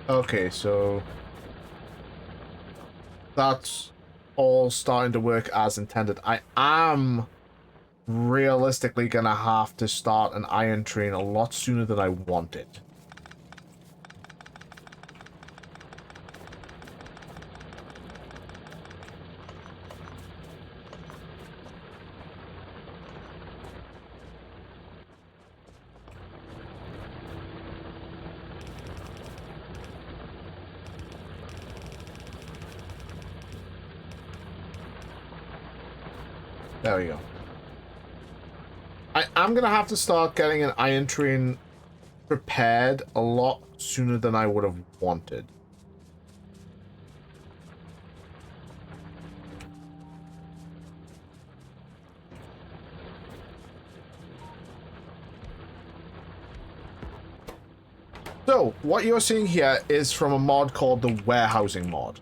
Okay, so that's all starting to work as intended. I am realistically gonna have to start an iron train a lot sooner than I wanted. There we go. I'm gonna have to start getting an iron train prepared a lot sooner than I would have wanted. So, what you're seeing here is from a mod called the warehousing mod.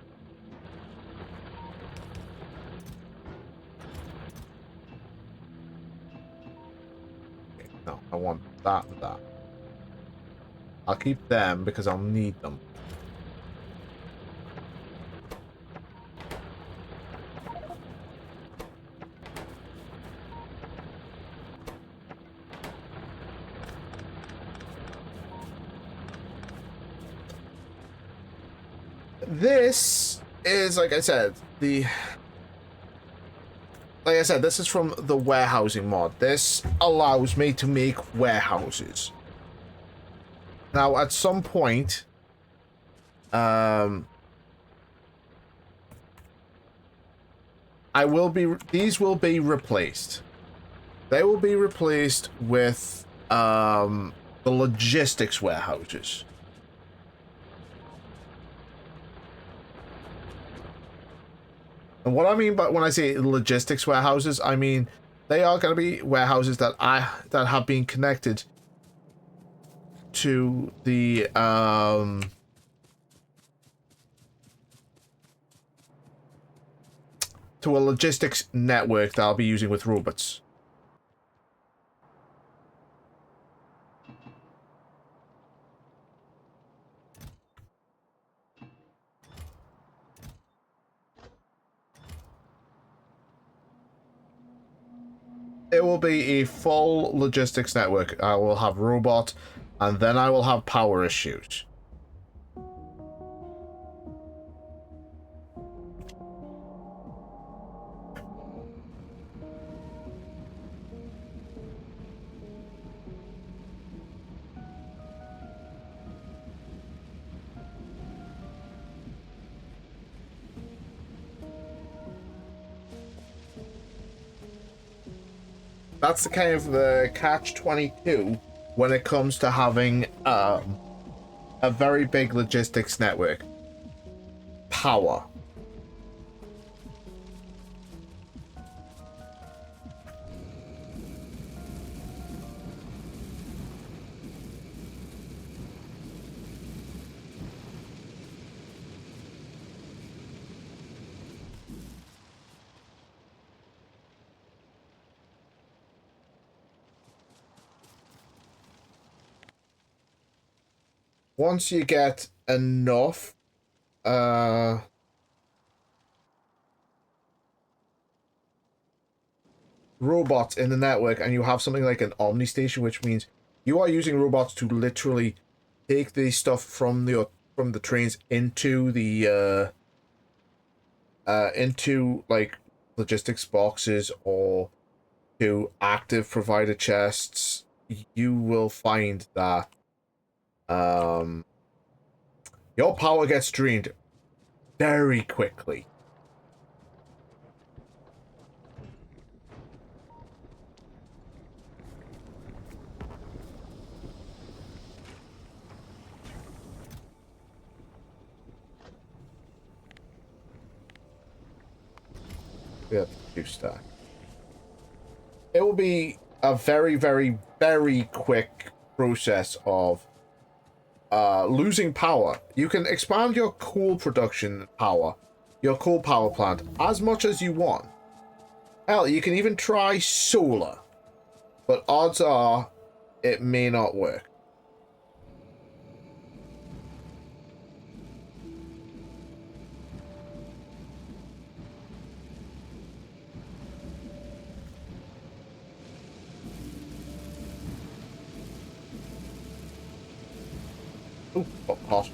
No, I want that and that. I'll keep them because I'll need them. This is, like I said, this is from the warehousing mod. This allows me to make warehouses. Now, at some point, these will be replaced. They will be replaced with the logistics warehouses. And what I mean by when I say logistics warehouses, I mean they are going to be warehouses that have been connected to the to a logistics network that I'll be using with robots. It will be a full logistics network. I will have robot, and then I will have power issues. That's the kind of the catch-22 when it comes to having a very big logistics network. Power. Once you get enough robots in the network and you have something like an Omni station, which means you are using robots to literally take the stuff from the trains into the into like logistics boxes or to active provider chests, you will find that your power gets drained very quickly. We have to stack. It will be a very, very, very quick process of losing power. You can expand your coal production power, your coal power plant, as much as you want. Hell, you can even try solar, but odds are it may not work. Ooh, pause.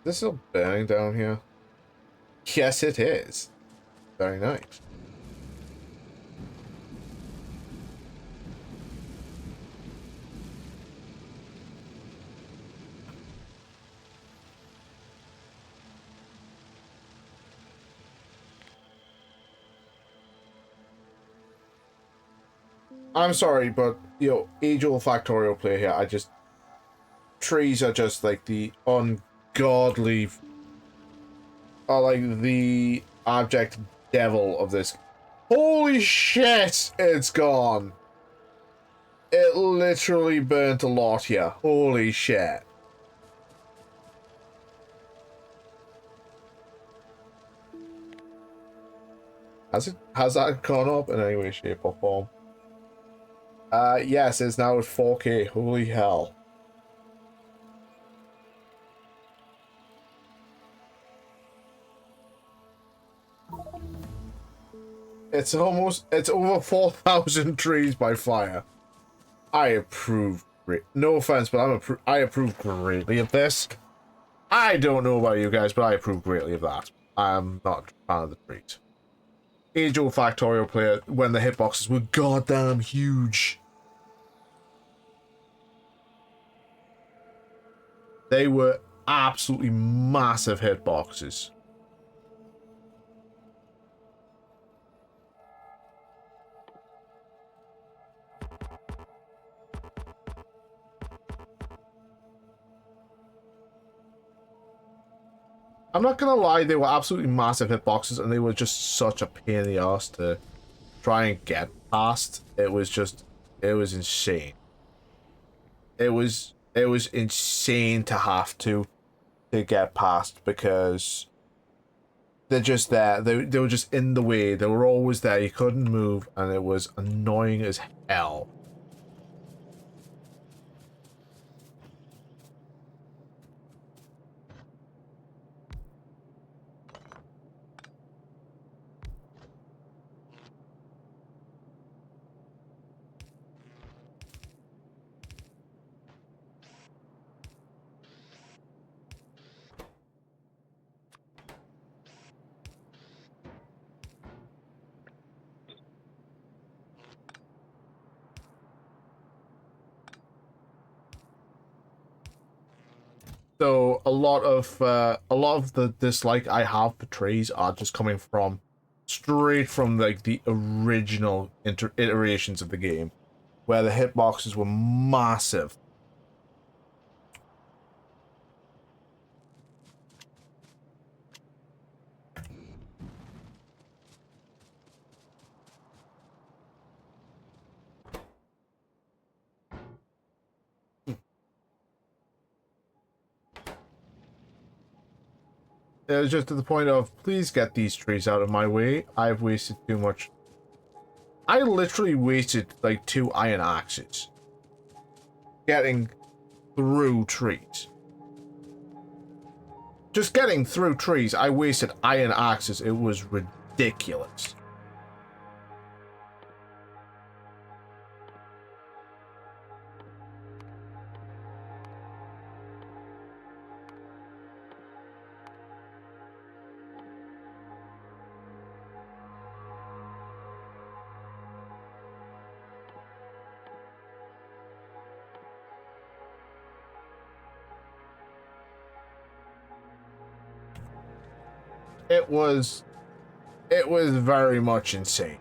This still burning down here? Yes, it is. Very nice. I'm sorry, but, you know, age-old Factorio player here, trees are just, like, the ungodly... are, like, the abject devil of this. Holy shit! It's gone! It literally burnt a lot here. Holy shit. Has that gone up in any way, shape, or form? Yes, it's now at 4K. Holy hell. It's over 4,000 trees by fire. I approve. No offense, but I approve greatly of this. I don't know about you guys, but I approve greatly of that. I'm not a fan of the trees. age-old Factorio player when the hitboxes were goddamn huge. They were absolutely massive hitboxes. I'm not gonna lie, they were absolutely massive hitboxes, and they were just such a pain in the ass to try and get past. It was insane. It was insane to have to get past because they're just there. They were just in the way. They were always there. You couldn't move, and it was annoying as hell. So a lot of the dislike I have for trees are just coming from straight from like the original iterations of the game, where the hitboxes were massive. It was just to the point of, please get these trees out of my way. I've wasted too much. I literally wasted like 2 iron axes getting through trees. Just getting through trees, I wasted iron axes. It was ridiculous. It was very much insane.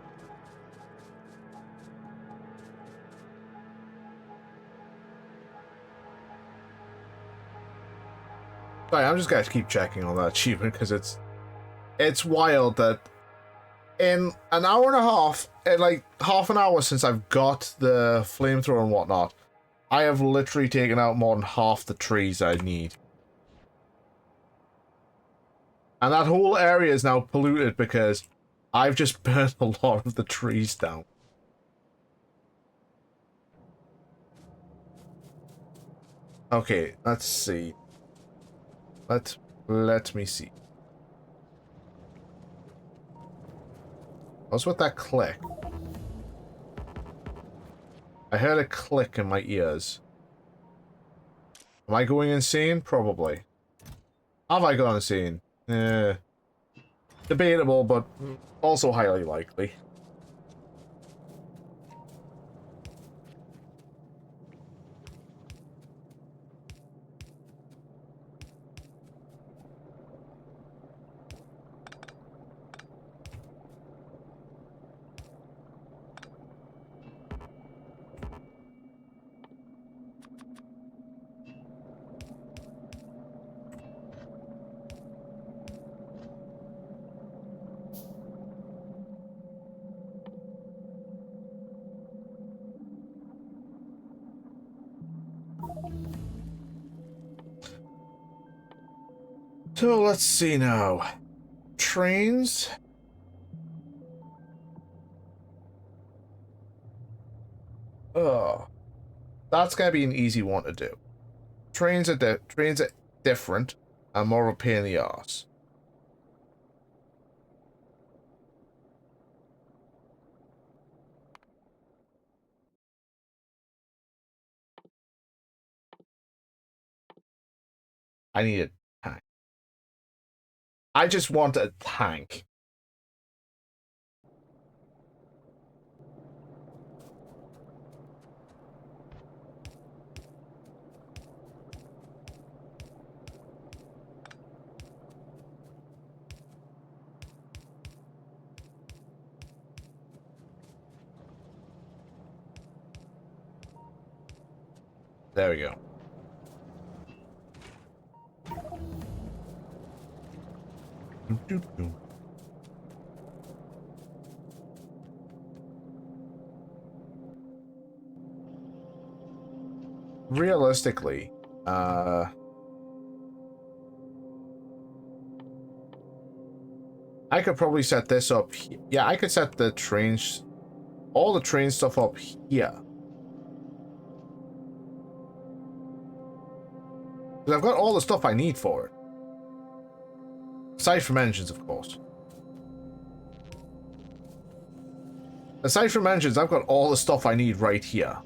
Sorry, I'm just gonna keep checking on that achievement because it's wild that in an hour and a half, in like half an hour since I've got the flamethrower and whatnot, I have literally taken out more than half the trees I need. And that whole area is now polluted because I've just burnt a lot of the trees down. Okay, let's see. Let me see. What's with that click? I heard a click in my ears. Am I going insane? Probably. Have I gone insane? Debatable, but also highly likely. So let's see now. Trains. Oh, that's gonna be an easy one to do. Trains are different and more of a pain in the ass. I need a tank. I just want a tank. There we go. Realistically, I could probably set this up. Yeah, I could set the trains, all the train stuff up here. Because I've got all the stuff I need for it. Aside from engines, of course. Aside from engines, I've got all the stuff I need right here.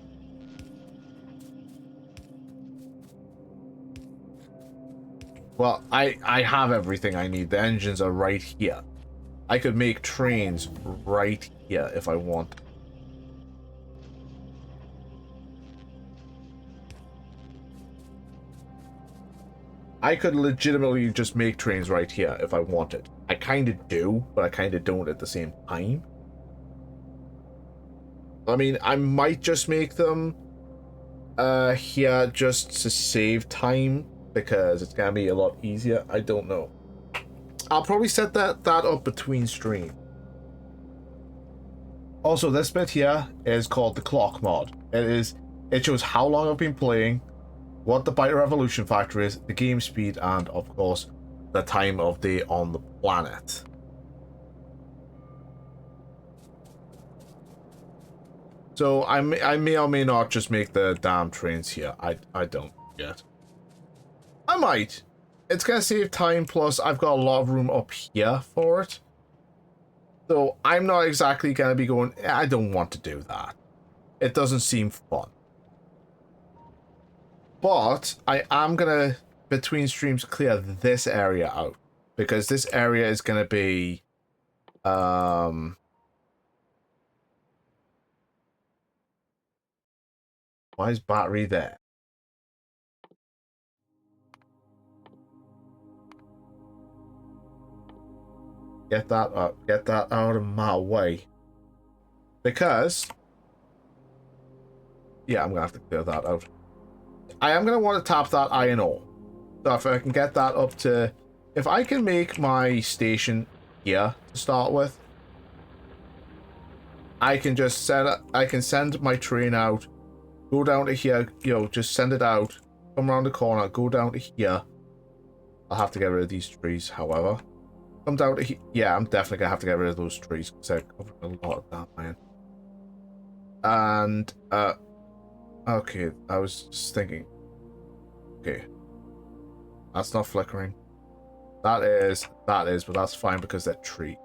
Well, I have everything I need. The engines are right here. I could make trains right here if I want. I could legitimately just make trains right here if I wanted. I kind of do, but I kind of don't at the same time. I mean, I might just make them here just to save time because it's gonna be a lot easier. I don't know. I'll probably set that up between stream. Also, this bit here is called the clock mod. It shows how long I've been playing, what the byte revolution factor is, the game speed, and of course the time of day on the planet. So I may or may not just make the damn trains here. I don't yet. I might. It's gonna save time, plus I've got a lot of room up here for it. So I'm not exactly gonna be going, I don't want to do that. It doesn't seem fun. But I am gonna, between streams, clear this area out. Because this area is gonna be why is battery there? Get that out of my way. Because yeah, I'm gonna have to clear that out. I am gonna want to tap that iron ore. So if I can get that up to, if I can make my station here to start with, I can just send my train out, go down to here, just send it out, come around the corner, go down to here. I'll have to get rid of these trees, however. Come down to here. Yeah, I'm definitely gonna have to get rid of those trees because they're covering a lot of that, man. And okay, I was just thinking. Okay, that's not flickering. That is, but that's fine because they're tree.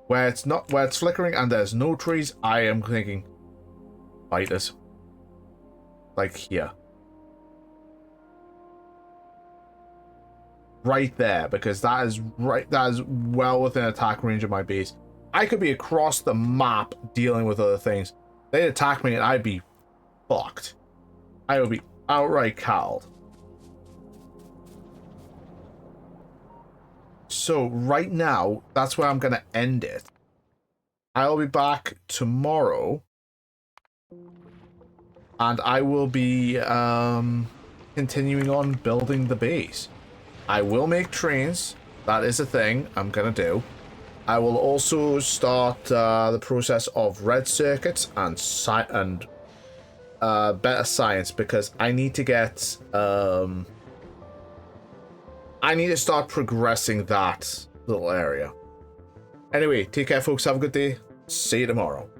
Where it's flickering and there's no trees, I am thinking fighters. Like here. Right there, because that is well within attack range of my base. I could be across the map dealing with other things. They'd attack me and I'd be fucked. I would be outright cowed. So right now, that's where I'm gonna end it. I'll be back tomorrow. And I will be continuing on building the base. I will make trains. That is a thing I'm gonna do. I will also start the process of red circuits and better science because I need to get I need to start progressing that little area. Anyway, take care, folks. Have a good day. See you tomorrow.